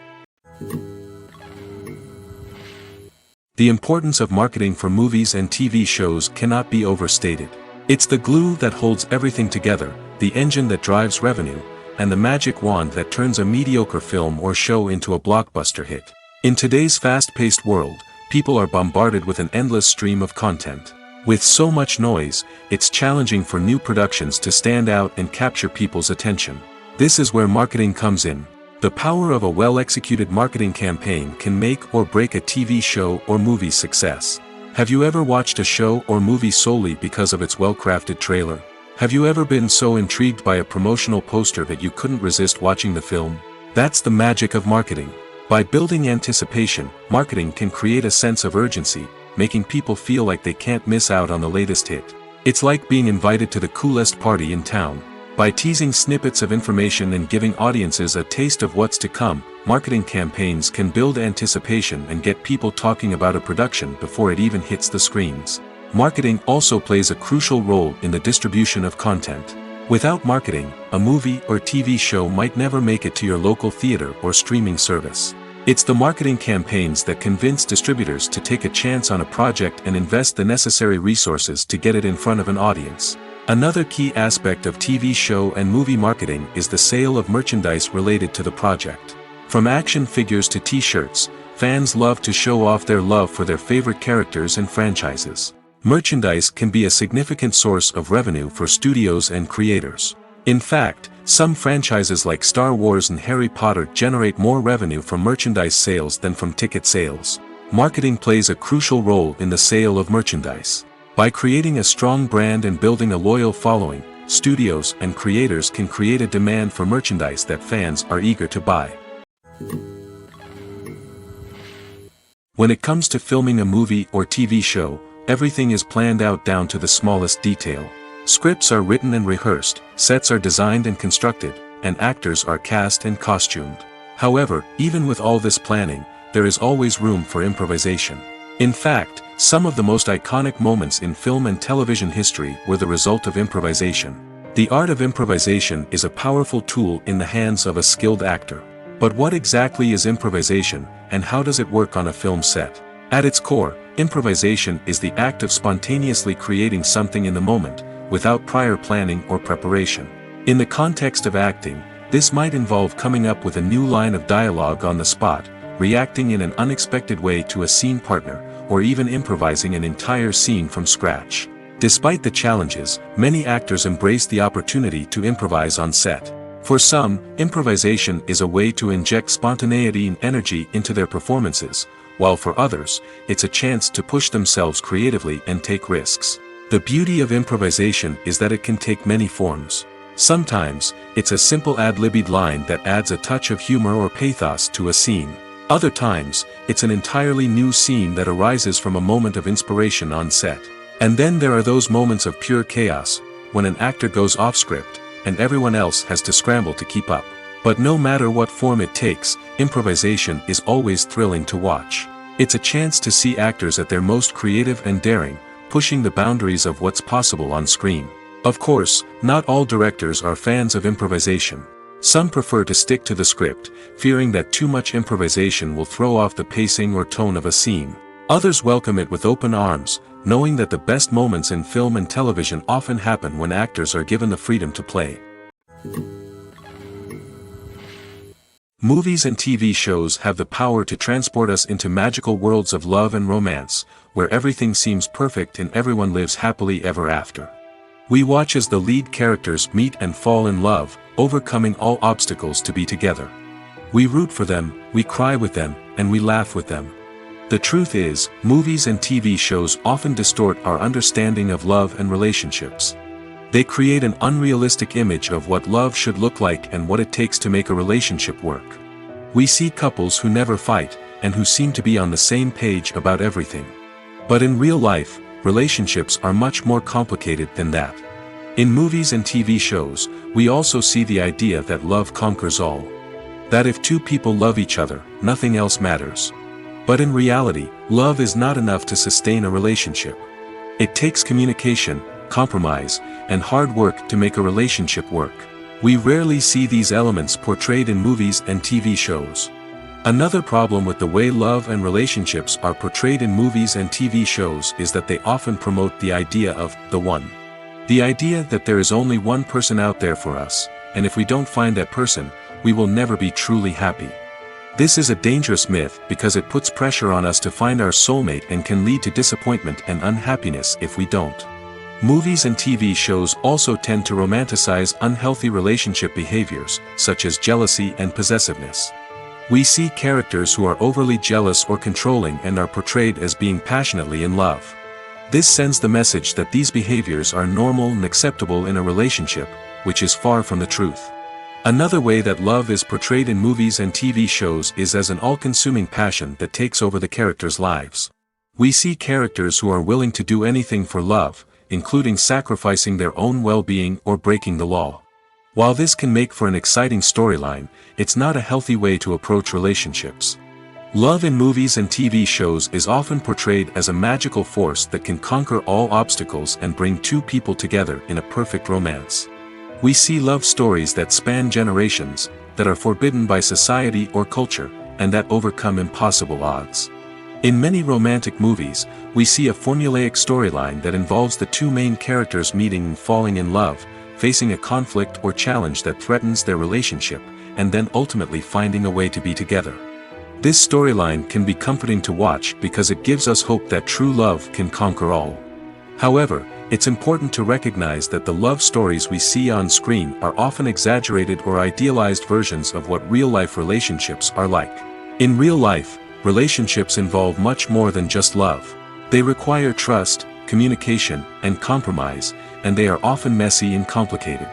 The importance of marketing for movies and TV shows cannot be overstated. It's the glue that holds everything together, the engine that drives revenue, and the magic wand that turns a mediocre film or show into a blockbuster hit. In today's fast-paced world, people are bombarded with an endless stream of content. With so much noise, it's challenging for new productions to stand out and capture people's attention. This is where marketing comes in. The power of a well-executed marketing campaign can make or break a TV show or movie's success. Have you ever watched a show or movie solely because of its well-crafted trailer? Have you ever been so intrigued by a promotional poster that you couldn't resist watching the film? That's the magic of marketing. By building anticipation, marketing can create a sense of urgency, making people feel like they can't miss out on the latest hit. It's like being invited to the coolest party in town. By teasing snippets of information and giving audiences a taste of what's to come, marketing campaigns can build anticipation and get people talking about a production before it even hits the screens. Marketing also plays a crucial role in the distribution of content. Without marketing, a movie or TV show might never make it to your local theater or streaming service. It's the marketing campaigns that convince distributors to take a chance on a project and invest the necessary resources to get it in front of an audience. Another key aspect of TV show and movie marketing is the sale of merchandise related to the project. From action figures to t-shirts, fans love to show off their love for their favorite characters and franchises. Merchandise can be a significant source of revenue for studios and creators. In fact, some franchises like Star Wars and Harry Potter generate more revenue from merchandise sales than from ticket sales. Marketing plays a crucial role in the sale of merchandise. By creating a strong brand and building a loyal following, studios and creators can create a demand for merchandise that fans are eager to buy. When it comes to filming a movie or TV show, Everything is planned out down to the smallest detail. Scripts are written and rehearsed, sets are designed and constructed, and actors are cast and costumed. However, even with all this planning, there is always room for improvisation. In fact, some of the most iconic moments in film and television history were the result of improvisation. The art of improvisation is a powerful tool in the hands of a skilled actor. But what exactly is improvisation, and how does it work on a film set? At its core, improvisation is the act of spontaneously creating something in the moment, without prior planning or preparation. In the context of acting, this might involve coming up with a new line of dialogue on the spot, reacting in an unexpected way to a scene partner, or even improvising an entire scene from scratch. Despite the challenges, many actors embrace the opportunity to improvise on set. For some, improvisation is a way to inject spontaneity and energy into their performances, while for others, it's a chance to push themselves creatively and take risks. The beauty of improvisation is that it can take many forms. Sometimes, it's a simple ad-libbed line that adds a touch of humor or pathos to a scene. Other times, it's an entirely new scene that arises from a moment of inspiration on set. And then there are those moments of pure chaos, when an actor goes off script, and everyone else has to scramble to keep up. But no matter what form it takes, improvisation is always thrilling to watch. It's a chance to see actors at their most creative and daring, pushing the boundaries of what's possible on screen. Of course, not all directors are fans of improvisation. Some prefer to stick to the script, fearing that too much improvisation will throw off the pacing or tone of a scene. Others welcome it with open arms, knowing that the best moments in film and television often happen when actors are given the freedom to play. Movies and TV shows have the power to transport us into magical worlds of love and romance, where everything seems perfect and everyone lives happily ever after. We watch as the lead characters meet and fall in love, overcoming all obstacles to be together. We root for them, we cry with them, and we laugh with them. The truth is, movies and TV shows often distort our understanding of love and relationships. They create an unrealistic image of what love should look like and what it takes to make a relationship work. We see couples who never fight, and who seem to be on the same page about everything. But in real life, relationships are much more complicated than that. In movies and TV shows, we also see the idea that love conquers all. That if two people love each other, nothing else matters. But in reality, love is not enough to sustain a relationship. It takes communication, compromise, and hard work to make a relationship work. We rarely see these elements portrayed in movies and TV shows. Another problem with the way love and relationships are portrayed in movies and TV shows is that they often promote the idea of the one. The idea that there is only one person out there for us, and if we don't find that person, we will never be truly happy. This is a dangerous myth because it puts pressure on us to find our soulmate and can lead to disappointment and unhappiness if we don't. Movies and TV shows also tend to romanticize unhealthy relationship behaviors, such as jealousy and possessiveness. We see characters who are overly jealous or controlling and are portrayed as being passionately in love. This sends the message that these behaviors are normal and acceptable in a relationship, which is far from the truth. Another way that love is portrayed in movies and TV shows is as an all-consuming passion that takes over the characters' lives. We see characters who are willing to do anything for love, including sacrificing their own well-being or breaking the law. While this can make for an exciting storyline, it's not a healthy way to approach relationships. Love in movies and TV shows is often portrayed as a magical force that can conquer all obstacles and bring two people together in a perfect romance. We see love stories that span generations, that are forbidden by society or culture, and that overcome impossible odds. In many romantic movies, we see a formulaic storyline that involves the two main characters meeting and falling in love, facing a conflict or challenge that threatens their relationship, and then ultimately finding a way to be together. This storyline can be comforting to watch because it gives us hope that true love can conquer all. However, it's important to recognize that the love stories we see on screen are often exaggerated or idealized versions of what real-life relationships are like. In real life, relationships involve much more than just love. They require trust, communication, and compromise, and they are often messy and complicated.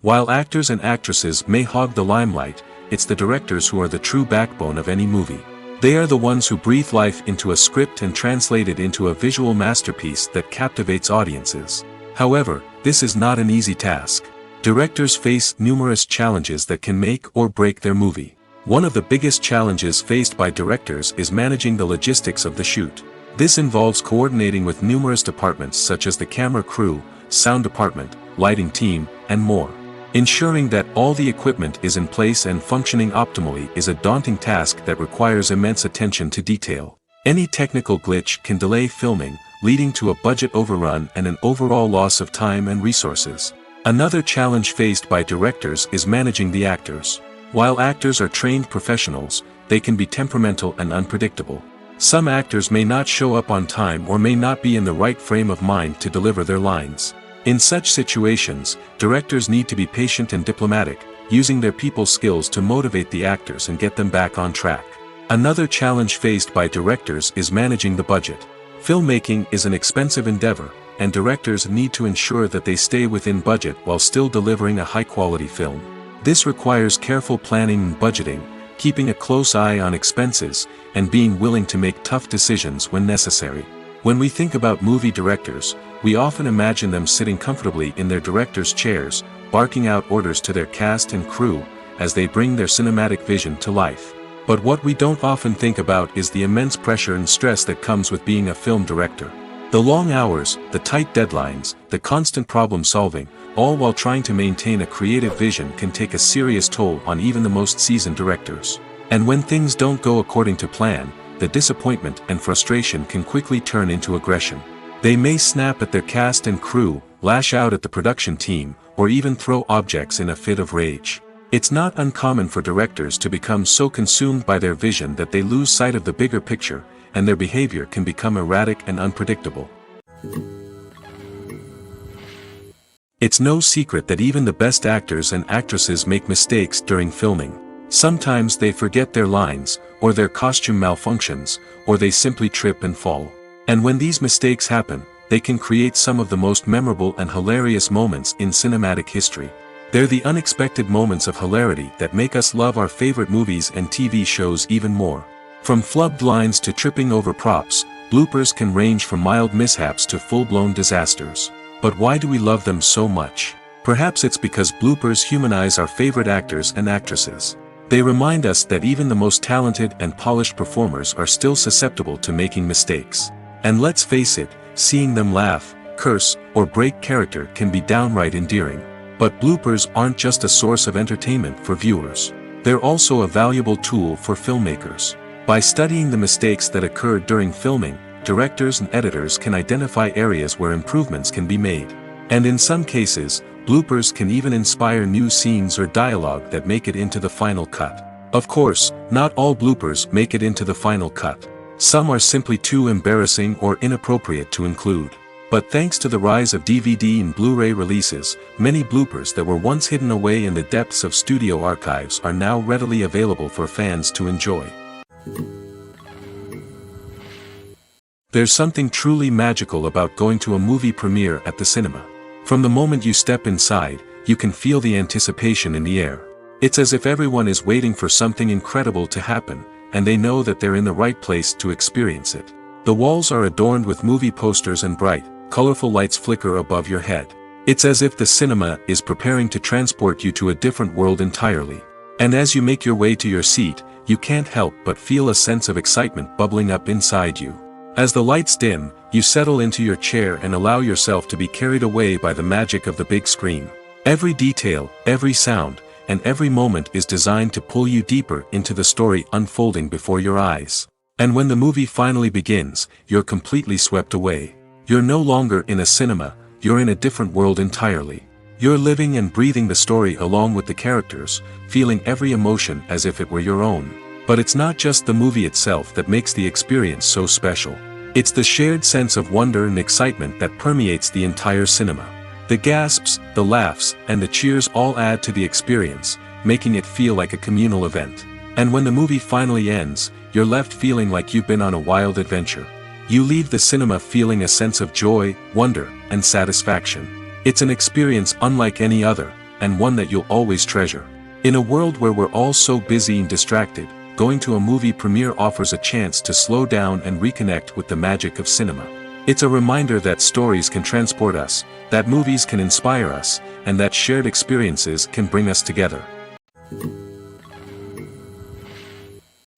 While actors and actresses may hog the limelight, it's the directors who are the true backbone of any movie. They are the ones who breathe life into a script and translate it into a visual masterpiece that captivates audiences. However, this is not an easy task. Directors face numerous challenges that can make or break their movie. One of the biggest challenges faced by directors is managing the logistics of the shoot. This involves coordinating with numerous departments such as the camera crew, sound department, lighting team, and more. Ensuring that all the equipment is in place and functioning optimally is a daunting task that requires immense attention to detail. Any technical glitch can delay filming, leading to a budget overrun and an overall loss of time and resources. Another challenge faced by directors is managing the actors. While actors are trained professionals, they can be temperamental and unpredictable. Some actors may not show up on time or may not be in the right frame of mind to deliver their lines. In such situations, directors need to be patient and diplomatic, using their people skills to motivate the actors and get them back on track. Another challenge faced by directors is managing the budget. Filmmaking is an expensive endeavor, and directors need to ensure that they stay within budget while still delivering a high-quality film. This requires careful planning and budgeting, keeping a close eye on expenses, and being willing to make tough decisions when necessary. When we think about movie directors, we often imagine them sitting comfortably in their director's chairs, barking out orders to their cast and crew, as they bring their cinematic vision to life. But what we don't often think about is the immense pressure and stress that comes with being a film director. The long hours, the tight deadlines, the constant problem solving, all while trying to maintain a creative vision can take a serious toll on even the most seasoned directors. And when things don't go according to plan, the disappointment and frustration can quickly turn into aggression. They may snap at their cast and crew, lash out at the production team, or even throw objects in a fit of rage. It's not uncommon for directors to become so consumed by their vision that they lose sight of the bigger picture, and their behavior can become erratic and unpredictable. It's no secret that even the best actors and actresses make mistakes during filming. Sometimes they forget their lines, or their costume malfunctions, or they simply trip and fall. And when these mistakes happen, they can create some of the most memorable and hilarious moments in cinematic history. They're the unexpected moments of hilarity that make us love our favorite movies and TV shows even more. From flubbed lines to tripping over props, bloopers can range from mild mishaps to full-blown disasters. But why do we love them so much? Perhaps it's because bloopers humanize our favorite actors and actresses. They remind us that even the most talented and polished performers are still susceptible to making mistakes. And let's face it, seeing them laugh, curse, or break character can be downright endearing. But bloopers aren't just a source of entertainment for viewers. They're also a valuable tool for filmmakers. By studying the mistakes that occurred during filming, directors and editors can identify areas where improvements can be made. And in some cases, bloopers can even inspire new scenes or dialogue that make it into the final cut. Of course, not all bloopers make it into the final cut. Some are simply too embarrassing or inappropriate to include. But thanks to the rise of DVD and Blu-ray releases, many bloopers that were once hidden away in the depths of studio archives are now readily available for fans to enjoy. There's something truly magical about going to a movie premiere at the cinema. From the moment you step inside, you can feel the anticipation in the air. It's as if everyone is waiting for something incredible to happen, and they know that they're in the right place to experience it. The walls are adorned with movie posters and bright, colorful lights flicker above your head. It's as if the cinema is preparing to transport you to a different world entirely. And as you make your way to your seat, you can't help but feel a sense of excitement bubbling up inside you. As the lights dim, you settle into your chair and allow yourself to be carried away by the magic of the big screen. Every detail, every sound, and every moment is designed to pull you deeper into the story unfolding before your eyes. And when the movie finally begins, you're completely swept away. You're no longer in a cinema, you're in a different world entirely. You're living and breathing the story along with the characters, feeling every emotion as if it were your own. But it's not just the movie itself that makes the experience so special. It's the shared sense of wonder and excitement that permeates the entire cinema. The gasps, the laughs, and the cheers all add to the experience, making it feel like a communal event. And when the movie finally ends, you're left feeling like you've been on a wild adventure. You leave the cinema feeling a sense of joy, wonder, and satisfaction. It's an experience unlike any other, and one that you'll always treasure. In a world where we're all so busy and distracted, going to a movie premiere offers a chance to slow down and reconnect with the magic of cinema. It's a reminder that stories can transport us, that movies can inspire us, and that shared experiences can bring us together.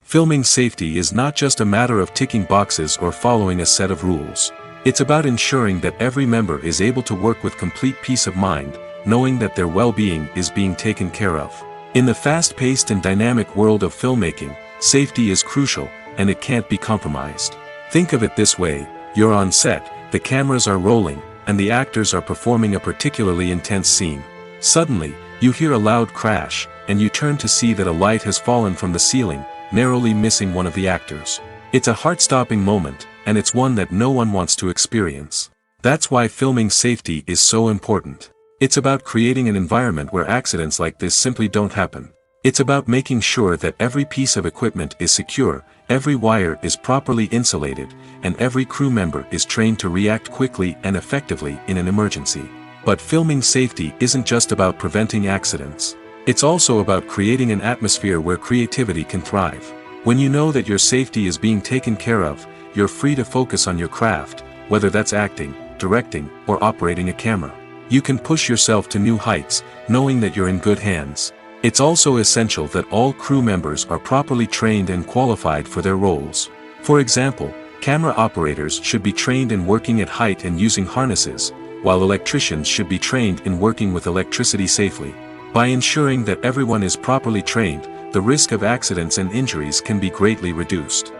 Filming safety is not just a matter of ticking boxes or following a set of rules. It's about ensuring that every member is able to work with complete peace of mind, knowing that their well-being is being taken care of. In the fast-paced and dynamic world of filmmaking, safety is crucial, and it can't be compromised. Think of it this way: you're on set, the cameras are rolling, and the actors are performing a particularly intense scene. Suddenly, you hear a loud crash, and you turn to see that a light has fallen from the ceiling, narrowly missing one of the actors. It's a heart-stopping moment, and it's one that no one wants to experience. That's why filming safety is so important. It's about creating an environment where accidents like this simply don't happen. It's about making sure that every piece of equipment is secure, every wire is properly insulated, and every crew member is trained to react quickly and effectively in an emergency. But filming safety isn't just about preventing accidents. It's also about creating an atmosphere where creativity can thrive. When you know that your safety is being taken care of, you're free to focus on your craft, whether that's acting, directing, or operating a camera. You can push yourself to new heights, knowing that you're in good hands. It's also essential that all crew members are properly trained and qualified for their roles. For example, camera operators should be trained in working at height and using harnesses, while electricians should be trained in working with electricity safely. By ensuring that everyone is properly trained, the risk of accidents and injuries can be greatly reduced.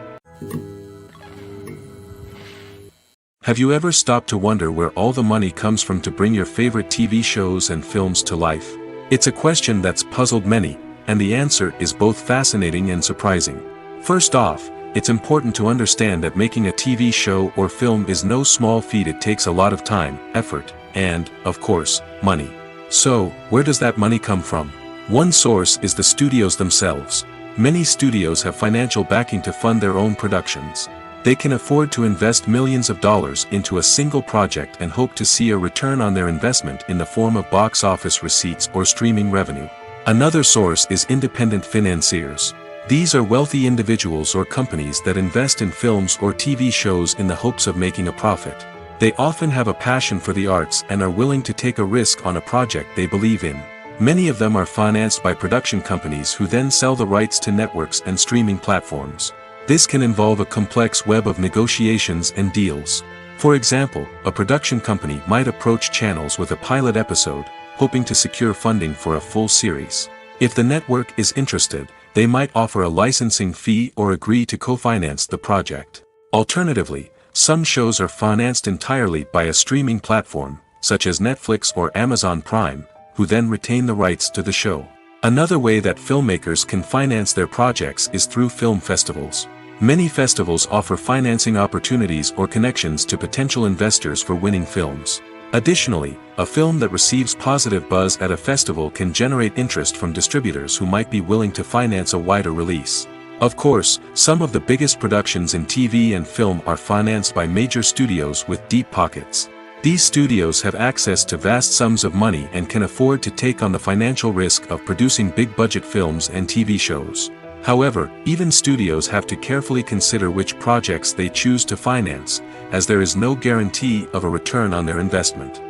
Have you ever stopped to wonder where all the money comes from to bring your favorite TV shows and films to life? It's a question that's puzzled many, and the answer is both fascinating and surprising. First off, it's important to understand that making a TV show or film is no small feat. It takes a lot of time, effort, and, of course, money. So, where does that money come from? One source is the studios themselves. Many studios have financial backing to fund their own productions. They can afford to invest millions of dollars into a single project and hope to see a return on their investment in the form of box office receipts or streaming revenue. Another source is independent financiers. These are wealthy individuals or companies that invest in films or TV shows in the hopes of making a profit. They often have a passion for the arts and are willing to take a risk on a project they believe in. Many of them are financed by production companies who then sell the rights to networks and streaming platforms. This can involve a complex web of negotiations and deals. For example, a production company might approach channels with a pilot episode, hoping to secure funding for a full series. If the network is interested, they might offer a licensing fee or agree to co-finance the project. Alternatively, some shows are financed entirely by a streaming platform, such as Netflix or Amazon Prime, who then retain the rights to the show. Another way that filmmakers can finance their projects is through film festivals. Many festivals offer financing opportunities or connections to potential investors for winning films. Additionally, a film that receives positive buzz at a festival can generate interest from distributors who might be willing to finance a wider release. Of course, some of the biggest productions in TV and film are financed by major studios with deep pockets. These studios have access to vast sums of money and can afford to take on the financial risk of producing big-budget films and TV shows. However, even studios have to carefully consider which projects they choose to finance, as there is no guarantee of a return on their investment.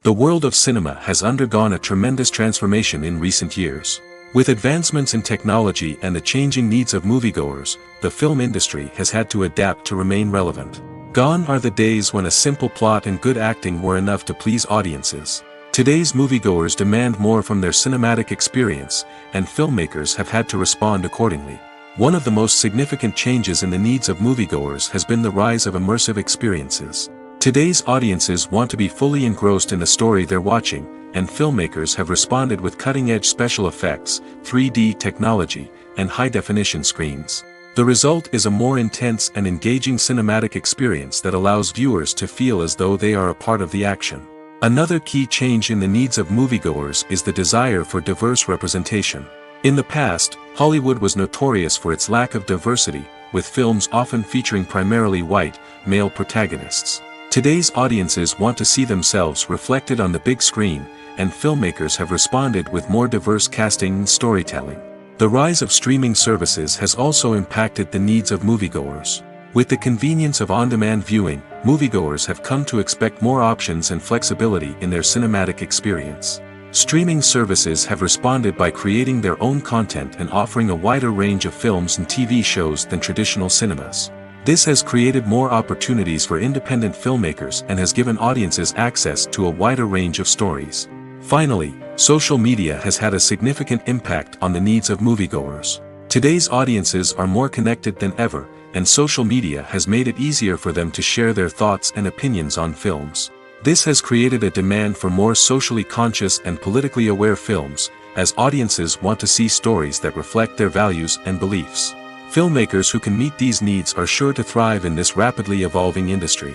The world of cinema has undergone a tremendous transformation in recent years. With advancements in technology and the changing needs of moviegoers, the film industry has had to adapt to remain relevant. Gone are the days when a simple plot and good acting were enough to please audiences. Today's moviegoers demand more from their cinematic experience, and filmmakers have had to respond accordingly. One of the most significant changes in the needs of moviegoers has been the rise of immersive experiences. Today's audiences want to be fully engrossed in the story they're watching, and filmmakers have responded with cutting-edge special effects, 3D technology, and high-definition screens. The result is a more intense and engaging cinematic experience that allows viewers to feel as though they are a part of the action. Another key change in the needs of moviegoers is the desire for diverse representation. In the past, Hollywood was notorious for its lack of diversity, with films often featuring primarily white, male protagonists. Today's audiences want to see themselves reflected on the big screen, and filmmakers have responded with more diverse casting and storytelling. The rise of streaming services has also impacted the needs of moviegoers. With the convenience of on-demand viewing, moviegoers have come to expect more options and flexibility in their cinematic experience. Streaming services have responded by creating their own content and offering a wider range of films and TV shows than traditional cinemas. This has created more opportunities for independent filmmakers and has given audiences access to a wider range of stories. Finally, social media has had a significant impact on the needs of moviegoers. Today's audiences are more connected than ever, and social media has made it easier for them to share their thoughts and opinions on films. This has created a demand for more socially conscious and politically aware films, as audiences want to see stories that reflect their values and beliefs. Filmmakers who can meet these needs are sure to thrive in this rapidly evolving industry.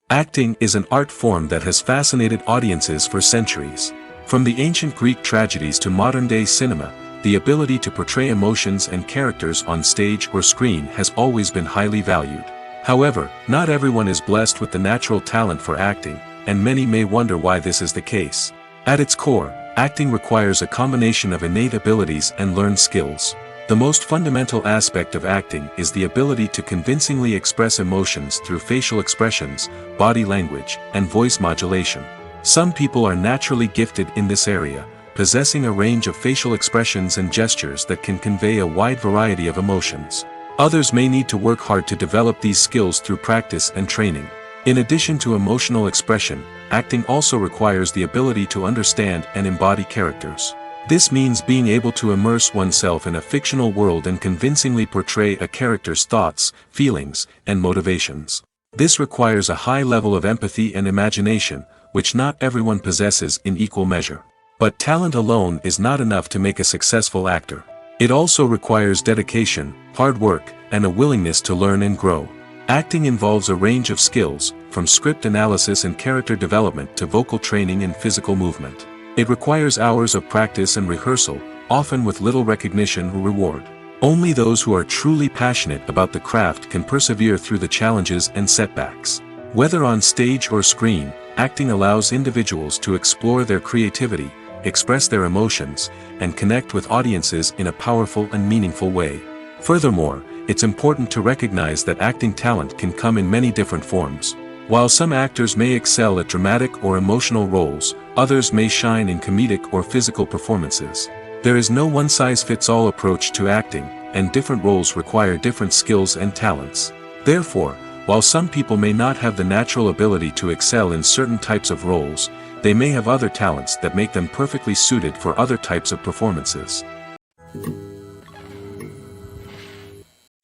Acting is an art form that has fascinated audiences for centuries. From the ancient Greek tragedies to modern-day cinema, the ability to portray emotions and characters on stage or screen has always been highly valued. However, not everyone is blessed with the natural talent for acting, and many may wonder why this is the case. At its core, acting requires a combination of innate abilities and learned skills. The most fundamental aspect of acting is the ability to convincingly express emotions through facial expressions, body language, and voice modulation. Some people are naturally gifted in this area, possessing a range of facial expressions and gestures that can convey a wide variety of emotions. Others may need to work hard to develop these skills through practice and training. In addition to emotional expression, acting also requires the ability to understand and embody characters. This means being able to immerse oneself in a fictional world and convincingly portray a character's thoughts, feelings, and motivations. This requires a high level of empathy and imagination, which not everyone possesses in equal measure. But talent alone is not enough to make a successful actor. It also requires dedication, hard work, and a willingness to learn and grow. Acting involves a range of skills, from script analysis and character development to vocal training and physical movement. It requires hours of practice and rehearsal, often with little recognition or reward. Only those who are truly passionate about the craft can persevere through the challenges and setbacks. Whether on stage or screen, acting allows individuals to explore their creativity, express their emotions, and connect with audiences in a powerful and meaningful way. Furthermore, it's important to recognize that acting talent can come in many different forms. While some actors may excel at dramatic or emotional roles, others may shine in comedic or physical performances. There is no one-size-fits-all approach to acting, and different roles require different skills and talents. Therefore, while some people may not have the natural ability to excel in certain types of roles, they may have other talents that make them perfectly suited for other types of performances.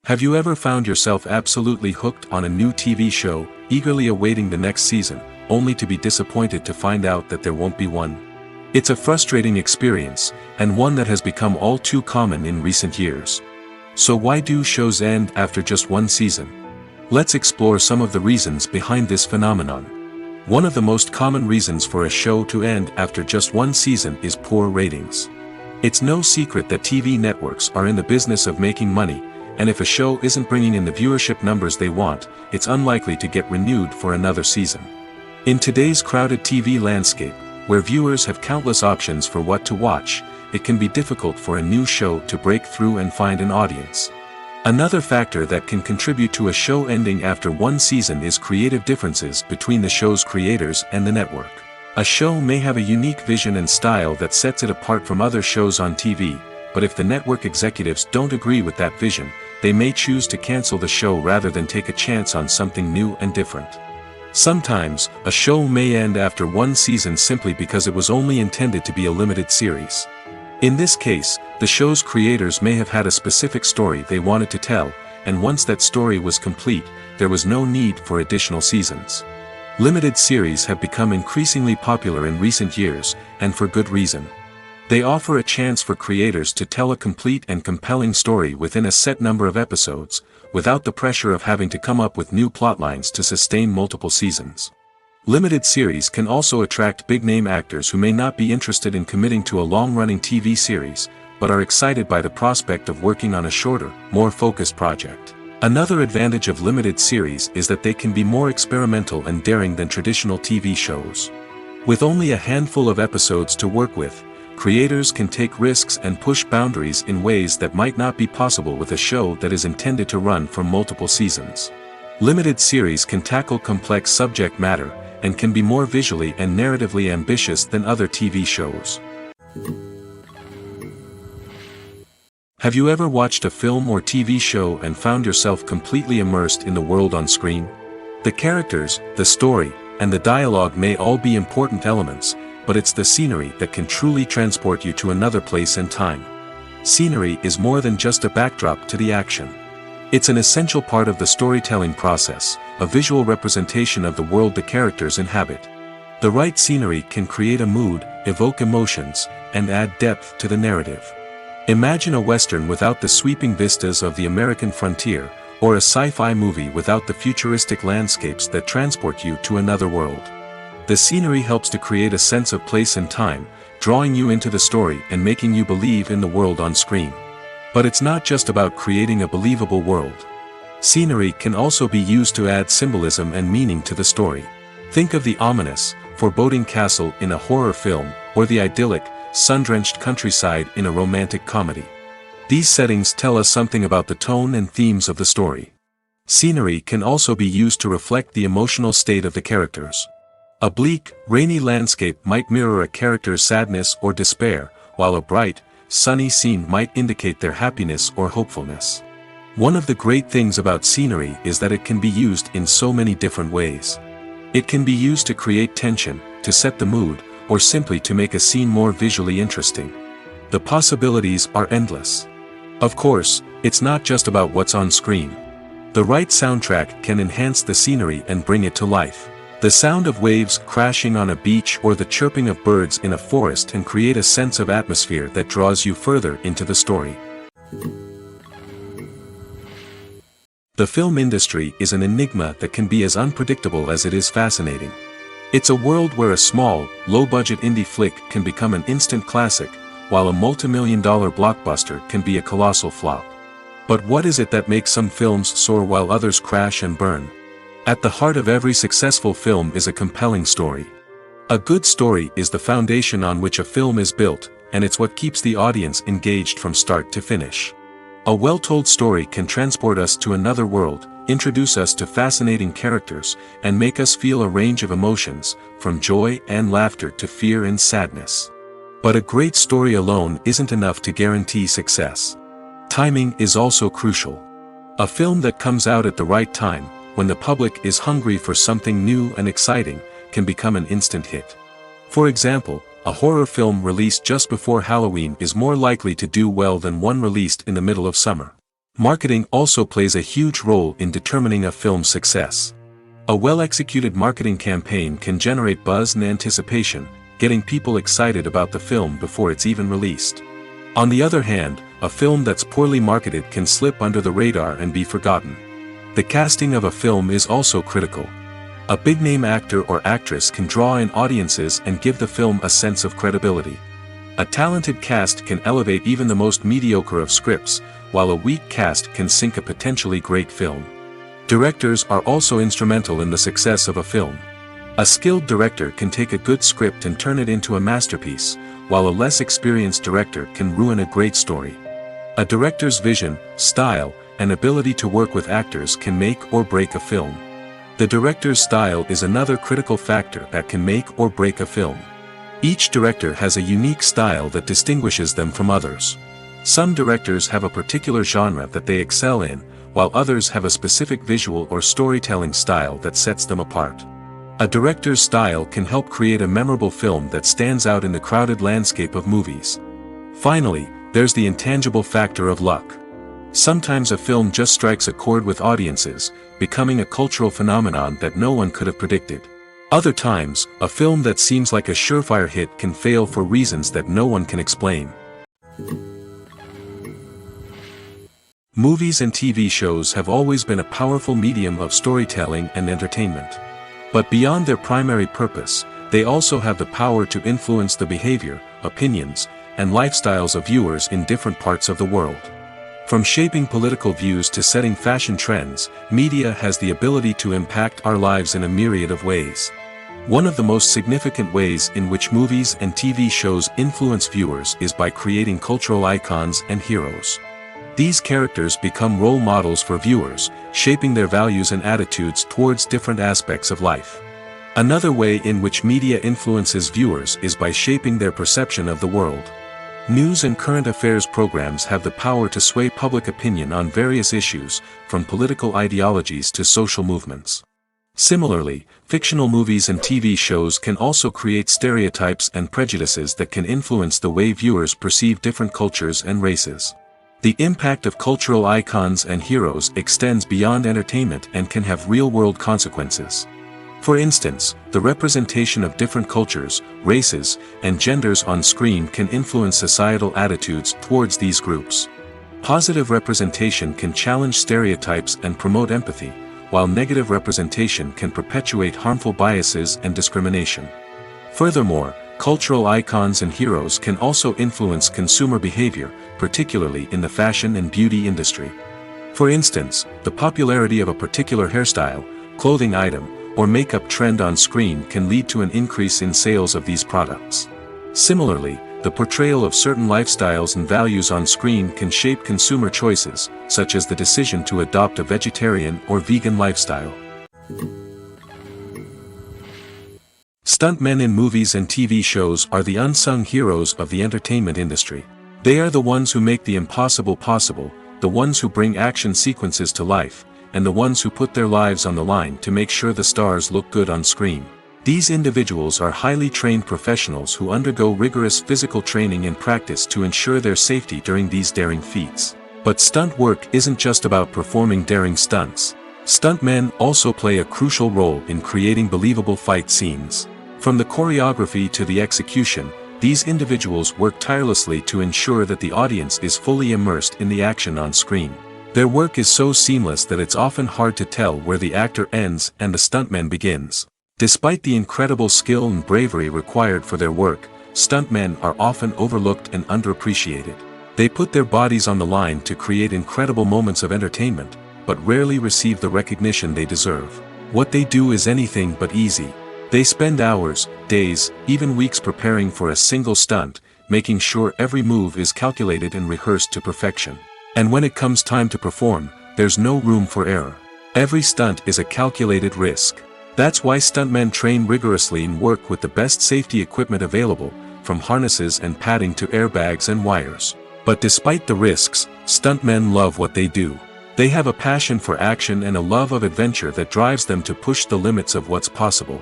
Have you ever found yourself absolutely hooked on a new TV show, eagerly awaiting the next season, only to be disappointed to find out that there won't be one? It's a frustrating experience, and one that has become all too common in recent years. So why do shows end after just one season? Let's explore some of the reasons behind this phenomenon. One of the most common reasons for a show to end after just one season is poor ratings. It's no secret that TV networks are in the business of making money, and if a show isn't bringing in the viewership numbers they want, it's unlikely to get renewed for another season. In today's crowded TV landscape, where viewers have countless options for what to watch, it can be difficult for a new show to break through and find an audience. Another factor that can contribute to a show ending after one season is creative differences between the show's creators and the network. A show may have a unique vision and style that sets it apart from other shows on TV, but if the network executives don't agree with that vision, they may choose to cancel the show rather than take a chance on something new and different. Sometimes, a show may end after one season simply because it was only intended to be a limited series. In this case, the show's creators may have had a specific story they wanted to tell, and once that story was complete, there was no need for additional seasons. Limited series have become increasingly popular in recent years, and for good reason. They offer a chance for creators to tell a complete and compelling story within a set number of episodes, without the pressure of having to come up with new plotlines to sustain multiple seasons. Limited series can also attract big-name actors who may not be interested in committing to a long-running TV series, but are excited by the prospect of working on a shorter, more focused project. Another advantage of limited series is that they can be more experimental and daring than traditional TV shows. With only a handful of episodes to work with, creators can take risks and push boundaries in ways that might not be possible with a show that is intended to run for multiple seasons. Limited series can tackle complex subject matter, and can be more visually and narratively ambitious than other TV shows. Have you ever watched a film or TV show and found yourself completely immersed in the world on screen? The characters, the story, and the dialogue may all be important elements, but it's the scenery that can truly transport you to another place and time. Scenery is more than just a backdrop to the action. It's an essential part of the storytelling process, a visual representation of the world the characters inhabit. The right scenery can create a mood, evoke emotions, and add depth to the narrative. Imagine a Western without the sweeping vistas of the American frontier, or a sci-fi movie without the futuristic landscapes that transport you to another world. The scenery helps to create a sense of place and time, drawing you into the story and making you believe in the world on screen. But it's not just about creating a believable world. Scenery can also be used to add symbolism and meaning to the story. Think of the ominous, foreboding castle in a horror film, or the idyllic, sun-drenched countryside in a romantic comedy. These settings tell us something about the tone and themes of the story. Scenery can also be used to reflect the emotional state of the characters. A bleak, rainy landscape might mirror a character's sadness or despair, while a bright, sunny scene might indicate their happiness or hopefulness. One of the great things about scenery is that it can be used in so many different ways. It can be used to create tension, to set the mood, or simply to make a scene more visually interesting. The possibilities are endless. Of course, it's not just about what's on screen. The right soundtrack can enhance the scenery and bring it to life. The sound of waves crashing on a beach or the chirping of birds in a forest can create a sense of atmosphere that draws you further into the story. The film industry is an enigma that can be as unpredictable as it is fascinating. It's a world where a small, low-budget indie flick can become an instant classic, while a multi-million-dollar blockbuster can be a colossal flop. But what is it that makes some films soar while others crash and burn? At the heart of every successful film is a compelling story. A good story is the foundation on which a film is built, and it's what keeps the audience engaged from start to finish. A well-told story can transport us to another world, introduce us to fascinating characters, and make us feel a range of emotions, from joy and laughter to fear and sadness. But a great story alone isn't enough to guarantee success. Timing is also crucial. A film that comes out at the right time, when the public is hungry for something new and exciting, can become an instant hit. For example, a horror film released just before Halloween is more likely to do well than one released in the middle of summer. Marketing also plays a huge role in determining a film's success. A well-executed marketing campaign can generate buzz and anticipation, getting people excited about the film before it's even released. On the other hand, a film that's poorly marketed can slip under the radar and be forgotten. The casting of a film is also critical. A big-name actor or actress can draw in audiences and give the film a sense of credibility. A talented cast can elevate even the most mediocre of scripts, while a weak cast can sink a potentially great film. Directors are also instrumental in the success of a film. A skilled director can take a good script and turn it into a masterpiece, while a less experienced director can ruin a great story. A director's vision, style, and ability to work with actors can make or break a film. The director's style is another critical factor that can make or break a film. Each director has a unique style that distinguishes them from others. Some directors have a particular genre that they excel in, while others have a specific visual or storytelling style that sets them apart. A director's style can help create a memorable film that stands out in the crowded landscape of movies. Finally, there's the intangible factor of luck. Sometimes a film just strikes a chord with audiences, becoming a cultural phenomenon that no one could have predicted. Other times, a film that seems like a surefire hit can fail for reasons that no one can explain. Movies and TV shows have always been a powerful medium of storytelling and entertainment. But beyond their primary purpose, they also have the power to influence the behavior, opinions, and lifestyles of viewers in different parts of the world. From shaping political views to setting fashion trends, media has the ability to impact our lives in a myriad of ways. One of the most significant ways in which movies and TV shows influence viewers is by creating cultural icons and heroes. These characters become role models for viewers, shaping their values and attitudes towards different aspects of life. Another way in which media influences viewers is by shaping their perception of the world. News and current affairs programs have the power to sway public opinion on various issues, from political ideologies to social movements. Similarly, fictional movies and TV shows can also create stereotypes and prejudices that can influence the way viewers perceive different cultures and races. The impact of cultural icons and heroes extends beyond entertainment and can have real-world consequences. For instance, the representation of different cultures, races, and genders on screen can influence societal attitudes towards these groups. Positive representation can challenge stereotypes and promote empathy, while negative representation can perpetuate harmful biases and discrimination. Furthermore, cultural icons and heroes can also influence consumer behavior, particularly in the fashion and beauty industry. For instance, the popularity of a particular hairstyle, clothing item, or makeup trend on screen can lead to an increase in sales of these products. Similarly, the portrayal of certain lifestyles and values on screen can shape consumer choices, such as the decision to adopt a vegetarian or vegan lifestyle. Stuntmen in movies and TV shows are the unsung heroes of the entertainment industry. They are the ones who make the impossible possible, the ones who bring action sequences to life, and the ones who put their lives on the line to make sure the stars look good on screen. These individuals are highly trained professionals who undergo rigorous physical training and practice to ensure their safety during these daring feats. But stunt work isn't just about performing daring stunts. Stuntmen also play a crucial role in creating believable fight scenes. From the choreography to the execution, these individuals work tirelessly to ensure that the audience is fully immersed in the action on screen. Their work is so seamless that it's often hard to tell where the actor ends and the stuntman begins. Despite the incredible skill and bravery required for their work, stuntmen are often overlooked and underappreciated. They put their bodies on the line to create incredible moments of entertainment, but rarely receive the recognition they deserve. What they do is anything but easy. They spend hours, days, even weeks preparing for a single stunt, making sure every move is calculated and rehearsed to perfection. And when it comes time to perform, there's no room for error. Every stunt is a calculated risk. That's why stuntmen train rigorously and work with the best safety equipment available, from harnesses and padding to airbags and wires. But despite the risks, stuntmen love what they do. They have a passion for action and a love of adventure that drives them to push the limits of what's possible.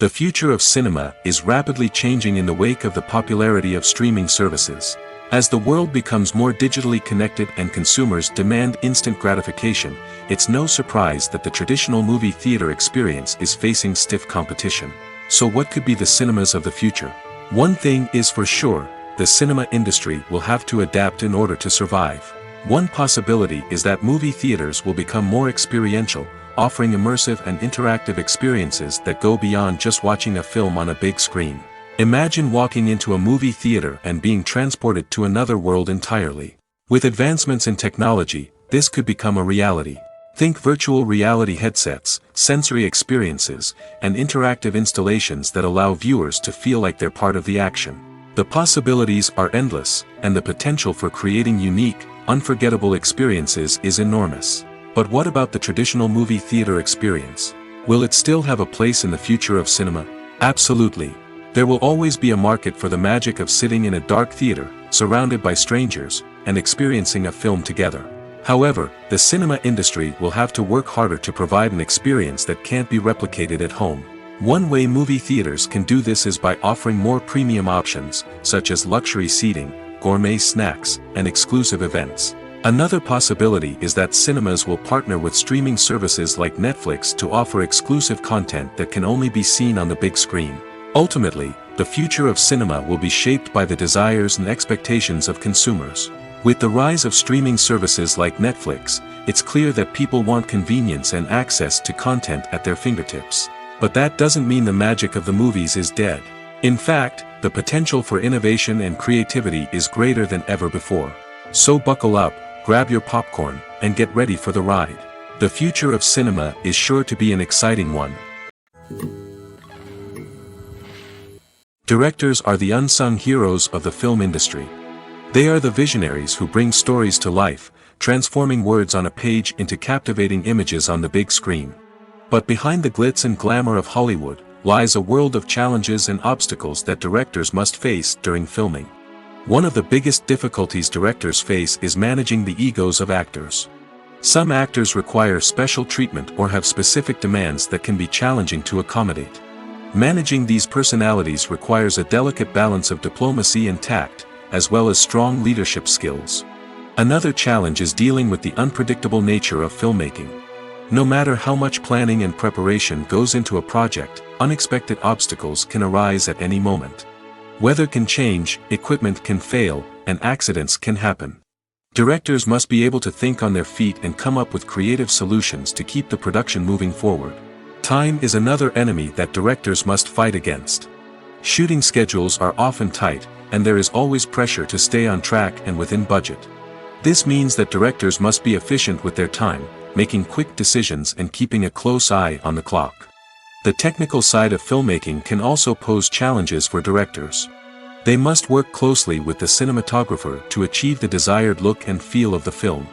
The future of cinema is rapidly changing in the wake of the popularity of streaming services. As the world becomes more digitally connected and consumers demand instant gratification, it's no surprise that the traditional movie theater experience is facing stiff competition. So what could be the cinemas of the future? One thing is for sure, the cinema industry will have to adapt in order to survive. One possibility is that movie theaters will become more experiential, offering immersive and interactive experiences that go beyond just watching a film on a big screen. Imagine walking into a movie theater and being transported to another world entirely. With advancements in technology, this could become a reality. Think virtual reality headsets, sensory experiences, and interactive installations that allow viewers to feel like they're part of the action. The possibilities are endless, and the potential for creating unique, unforgettable experiences is enormous. But what about the traditional movie theater experience? Will it still have a place in the future of cinema? Absolutely. There will always be a market for the magic of sitting in a dark theater, surrounded by strangers, and experiencing a film together. However, the cinema industry will have to work harder to provide an experience that can't be replicated at home. One way movie theaters can do this is by offering more premium options, such as luxury seating, gourmet snacks, and exclusive events. Another possibility is that cinemas will partner with streaming services like Netflix to offer exclusive content that can only be seen on the big screen. Ultimately, the future of cinema will be shaped by the desires and expectations of consumers. With the rise of streaming services like Netflix, it's clear that people want convenience and access to content at their fingertips. But that doesn't mean the magic of the movies is dead. In fact, The potential for innovation and creativity is greater than ever before. So buckle up, grab your popcorn, and get ready for the ride. The future of cinema is sure to be an exciting one. Directors are the unsung heroes of the film industry. They are the visionaries who bring stories to life, transforming words on a page into captivating images on the big screen. But behind the glitz and glamour of Hollywood, lies a world of challenges and obstacles that directors must face during filming. One of the biggest difficulties directors face is managing the egos of actors. Some actors require special treatment or have specific demands that can be challenging to accommodate. Managing these personalities requires a delicate balance of diplomacy and tact, as well as strong leadership skills. Another challenge is dealing with the unpredictable nature of filmmaking. No matter how much planning and preparation goes into a project, unexpected obstacles can arise at any moment. Weather can change, equipment can fail, and accidents can happen. Directors must be able to think on their feet and come up with creative solutions to keep the production moving forward. Time is another enemy that directors must fight against. Shooting schedules are often tight, and there is always pressure to stay on track and within budget. This means that directors must be efficient with their time, making quick decisions and keeping a close eye on the clock. The technical side of filmmaking can also pose challenges for directors. They must work closely with the cinematographer to achieve the desired look and feel of the film.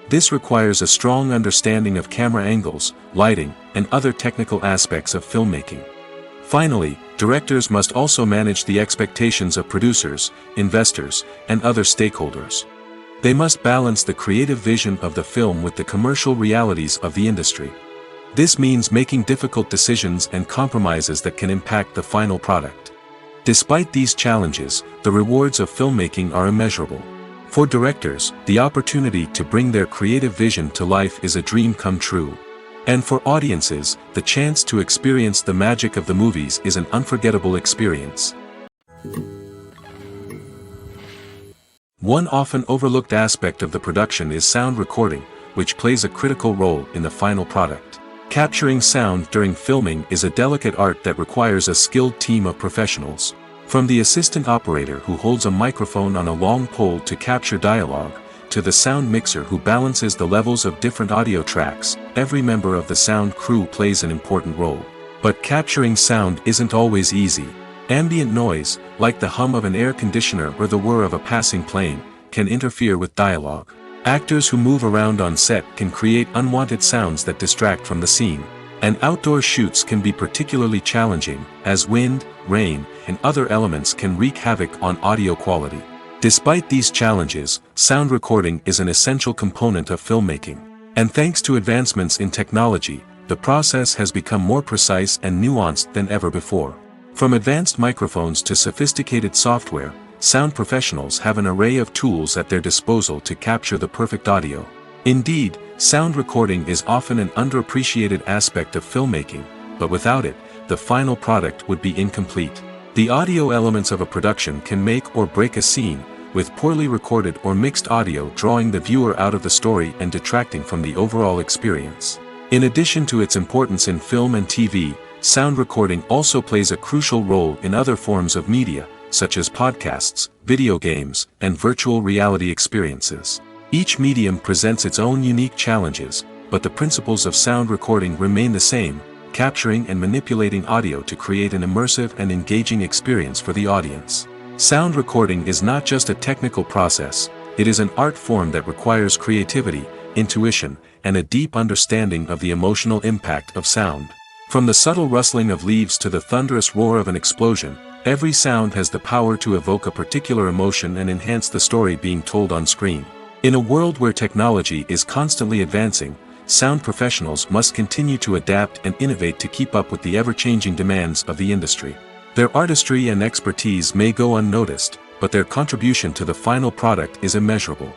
This requires a strong understanding of camera angles, lighting, and other technical aspects of filmmaking. Finally, directors must also manage the expectations of producers, investors, and other stakeholders. They must balance the creative vision of the film with the commercial realities of the industry. This means making difficult decisions and compromises that can impact the final product. Despite these challenges, the rewards of filmmaking are immeasurable. For directors, the opportunity to bring their creative vision to life is a dream come true. And for audiences, the chance to experience the magic of the movies is an unforgettable experience. One often overlooked aspect of the production is sound recording, which plays a critical role in the final product. Capturing sound during filming is a delicate art that requires a skilled team of professionals. From the assistant operator who holds a microphone on a long pole to capture dialogue, to the sound mixer who balances the levels of different audio tracks, every member of the sound crew plays an important role. But capturing sound isn't always easy. Ambient noise, like the hum of an air conditioner or the whir of a passing plane, can interfere with dialogue. Actors who move around on set can create unwanted sounds that distract from the scene. And outdoor shoots can be particularly challenging, as wind, rain, and other elements can wreak havoc on audio quality. Despite these challenges, sound recording is an essential component of filmmaking. And thanks to advancements in technology, the process has become more precise and nuanced than ever before. From advanced microphones to sophisticated software, sound professionals have an array of tools at their disposal to capture the perfect audio. Indeed, sound recording is often an underappreciated aspect of filmmaking, but without it, the final product would be incomplete. The audio elements of a production can make or break a scene, with poorly recorded or mixed audio drawing the viewer out of the story and detracting from the overall experience. In addition to its importance in film and TV, sound recording also plays a crucial role in other forms of media, such as podcasts, video games, and virtual reality experiences. Each medium presents its own unique challenges, but the principles of sound recording remain the same, capturing and manipulating audio to create an immersive and engaging experience for the audience. Sound recording is not just a technical process, it is an art form that requires creativity, intuition, and a deep understanding of the emotional impact of sound. From the subtle rustling of leaves to the thunderous roar of an explosion, every sound has the power to evoke a particular emotion and enhance the story being told on screen. In a world where technology is constantly advancing, sound professionals must continue to adapt and innovate to keep up with the ever-changing demands of the industry. Their artistry and expertise may go unnoticed, but their contribution to the final product is immeasurable.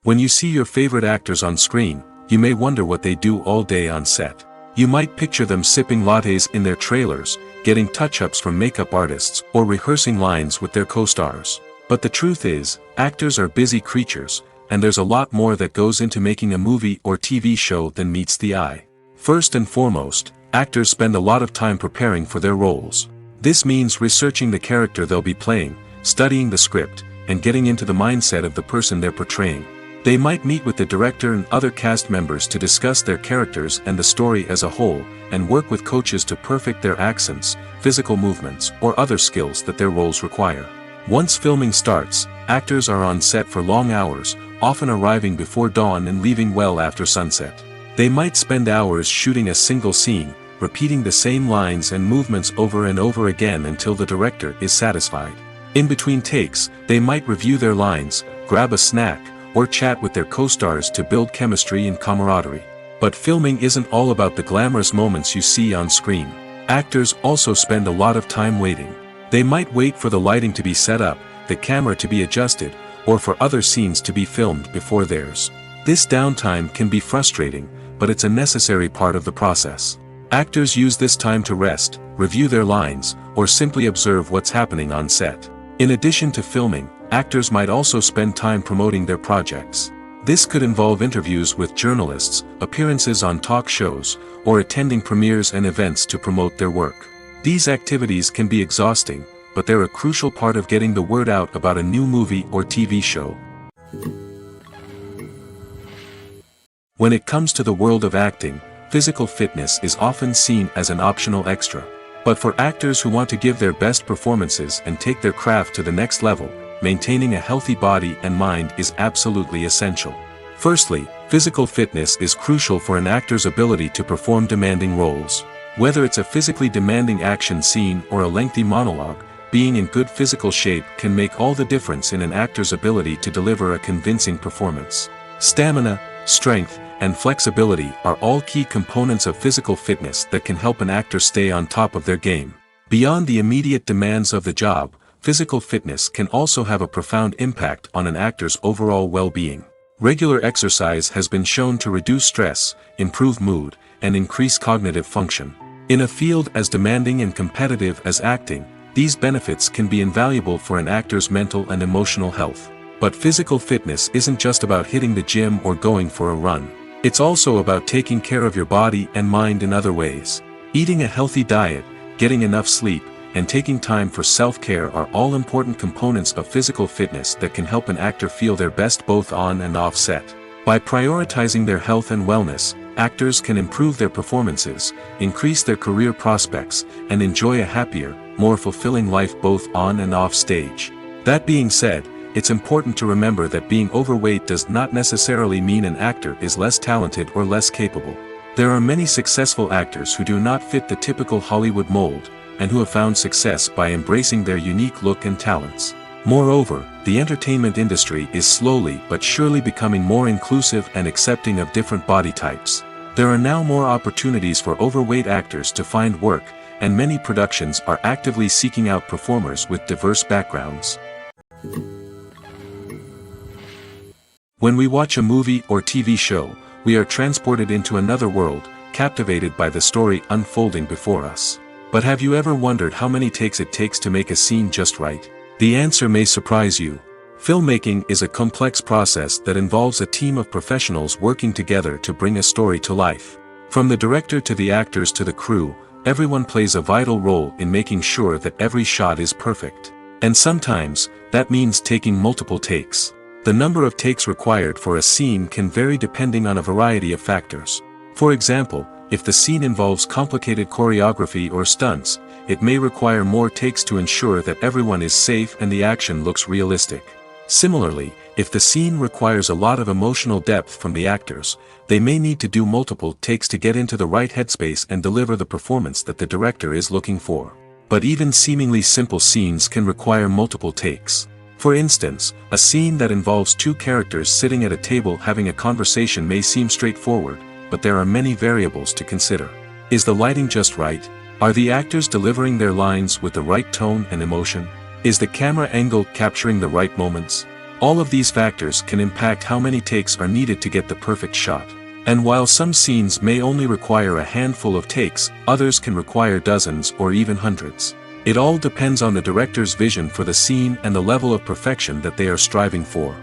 When you see your favorite actors on screen, you may wonder what they do all day on set. You might picture them sipping lattes in their trailers, getting touch-ups from makeup artists, or rehearsing lines with their co-stars. But the truth is, actors are busy creatures, and there's a lot more that goes into making a movie or TV show than meets the eye. First and foremost, actors spend a lot of time preparing for their roles. This means researching the character they'll be playing, studying the script, and getting into the mindset of the person they're portraying. They might meet with the director and other cast members to discuss their characters and the story as a whole, and work with coaches to perfect their accents, physical movements, or other skills that their roles require. Once filming starts, actors are on set for long hours, often arriving before dawn and leaving well after sunset. They might spend hours shooting a single scene, repeating the same lines and movements over and over again until the director is satisfied. In between takes, they might review their lines, grab a snack, or chat with their co-stars to build chemistry and camaraderie. But filming isn't all about the glamorous moments you see on screen. Actors also spend a lot of time waiting. They might wait for the lighting to be set up, the camera to be adjusted, or for other scenes to be filmed before theirs. This downtime can be frustrating, but it's a necessary part of the process. Actors use this time to rest, review their lines, or simply observe what's happening on set. In addition to filming, actors might also spend time promoting their projects. This could involve interviews with journalists, appearances on talk shows, or attending premieres and events to promote their work. These activities can be exhausting, but they're a crucial part of getting the word out about a new movie or TV show. When it comes to the world of acting, physical fitness is often seen as an optional extra. But for actors who want to give their best performances and take their craft to the next level, maintaining a healthy body and mind is absolutely essential. Firstly, physical fitness is crucial for an actor's ability to perform demanding roles. Whether it's a physically demanding action scene or a lengthy monologue, being in good physical shape can make all the difference in an actor's ability to deliver a convincing performance. Stamina, strength, and flexibility are all key components of physical fitness that can help an actor stay on top of their game. Beyond the immediate demands of the job, physical fitness can also have a profound impact on an actor's overall well-being. Regular exercise has been shown to reduce stress, improve mood, and increase cognitive function. In a field as demanding and competitive as acting, these benefits can be invaluable for an actor's mental and emotional health. But physical fitness isn't just about hitting the gym or going for a run. It's also about taking care of your body and mind in other ways. Eating a healthy diet, getting enough sleep, and taking time for self-care are all important components of physical fitness that can help an actor feel their best both on and off set. By prioritizing their health and wellness, actors can improve their performances, increase their career prospects, and enjoy a happier, more fulfilling life both on and off stage. That being said, it's important to remember that being overweight does not necessarily mean an actor is less talented or less capable. There are many successful actors who do not fit the typical Hollywood mold, and who have found success by embracing their unique look and talents. Moreover, the entertainment industry is slowly but surely becoming more inclusive and accepting of different body types. There are now more opportunities for overweight actors to find work, and many productions are actively seeking out performers with diverse backgrounds. When we watch a movie or TV show, we are transported into another world, captivated by the story unfolding before us. But have you ever wondered how many takes it takes to make a scene just right? The answer may surprise you. Filmmaking is a complex process that involves a team of professionals working together to bring a story to life. From the director to the actors to the crew, everyone plays a vital role in making sure that every shot is perfect. And sometimes, that means taking multiple takes. The number of takes required for a scene can vary depending on a variety of factors. For example, if the scene involves complicated choreography or stunts, it may require more takes to ensure that everyone is safe and the action looks realistic. Similarly, if the scene requires a lot of emotional depth from the actors, they may need to do multiple takes to get into the right headspace and deliver the performance that the director is looking for. But even seemingly simple scenes can require multiple takes. For instance, a scene that involves two characters sitting at a table having a conversation may seem straightforward, but there are many variables to consider. Is the lighting just right? Are the actors delivering their lines with the right tone and emotion? Is the camera angle capturing the right moments? All of these factors can impact how many takes are needed to get the perfect shot. And while some scenes may only require a handful of takes, others can require dozens or even hundreds. It all depends on the director's vision for the scene and the level of perfection that they are striving for.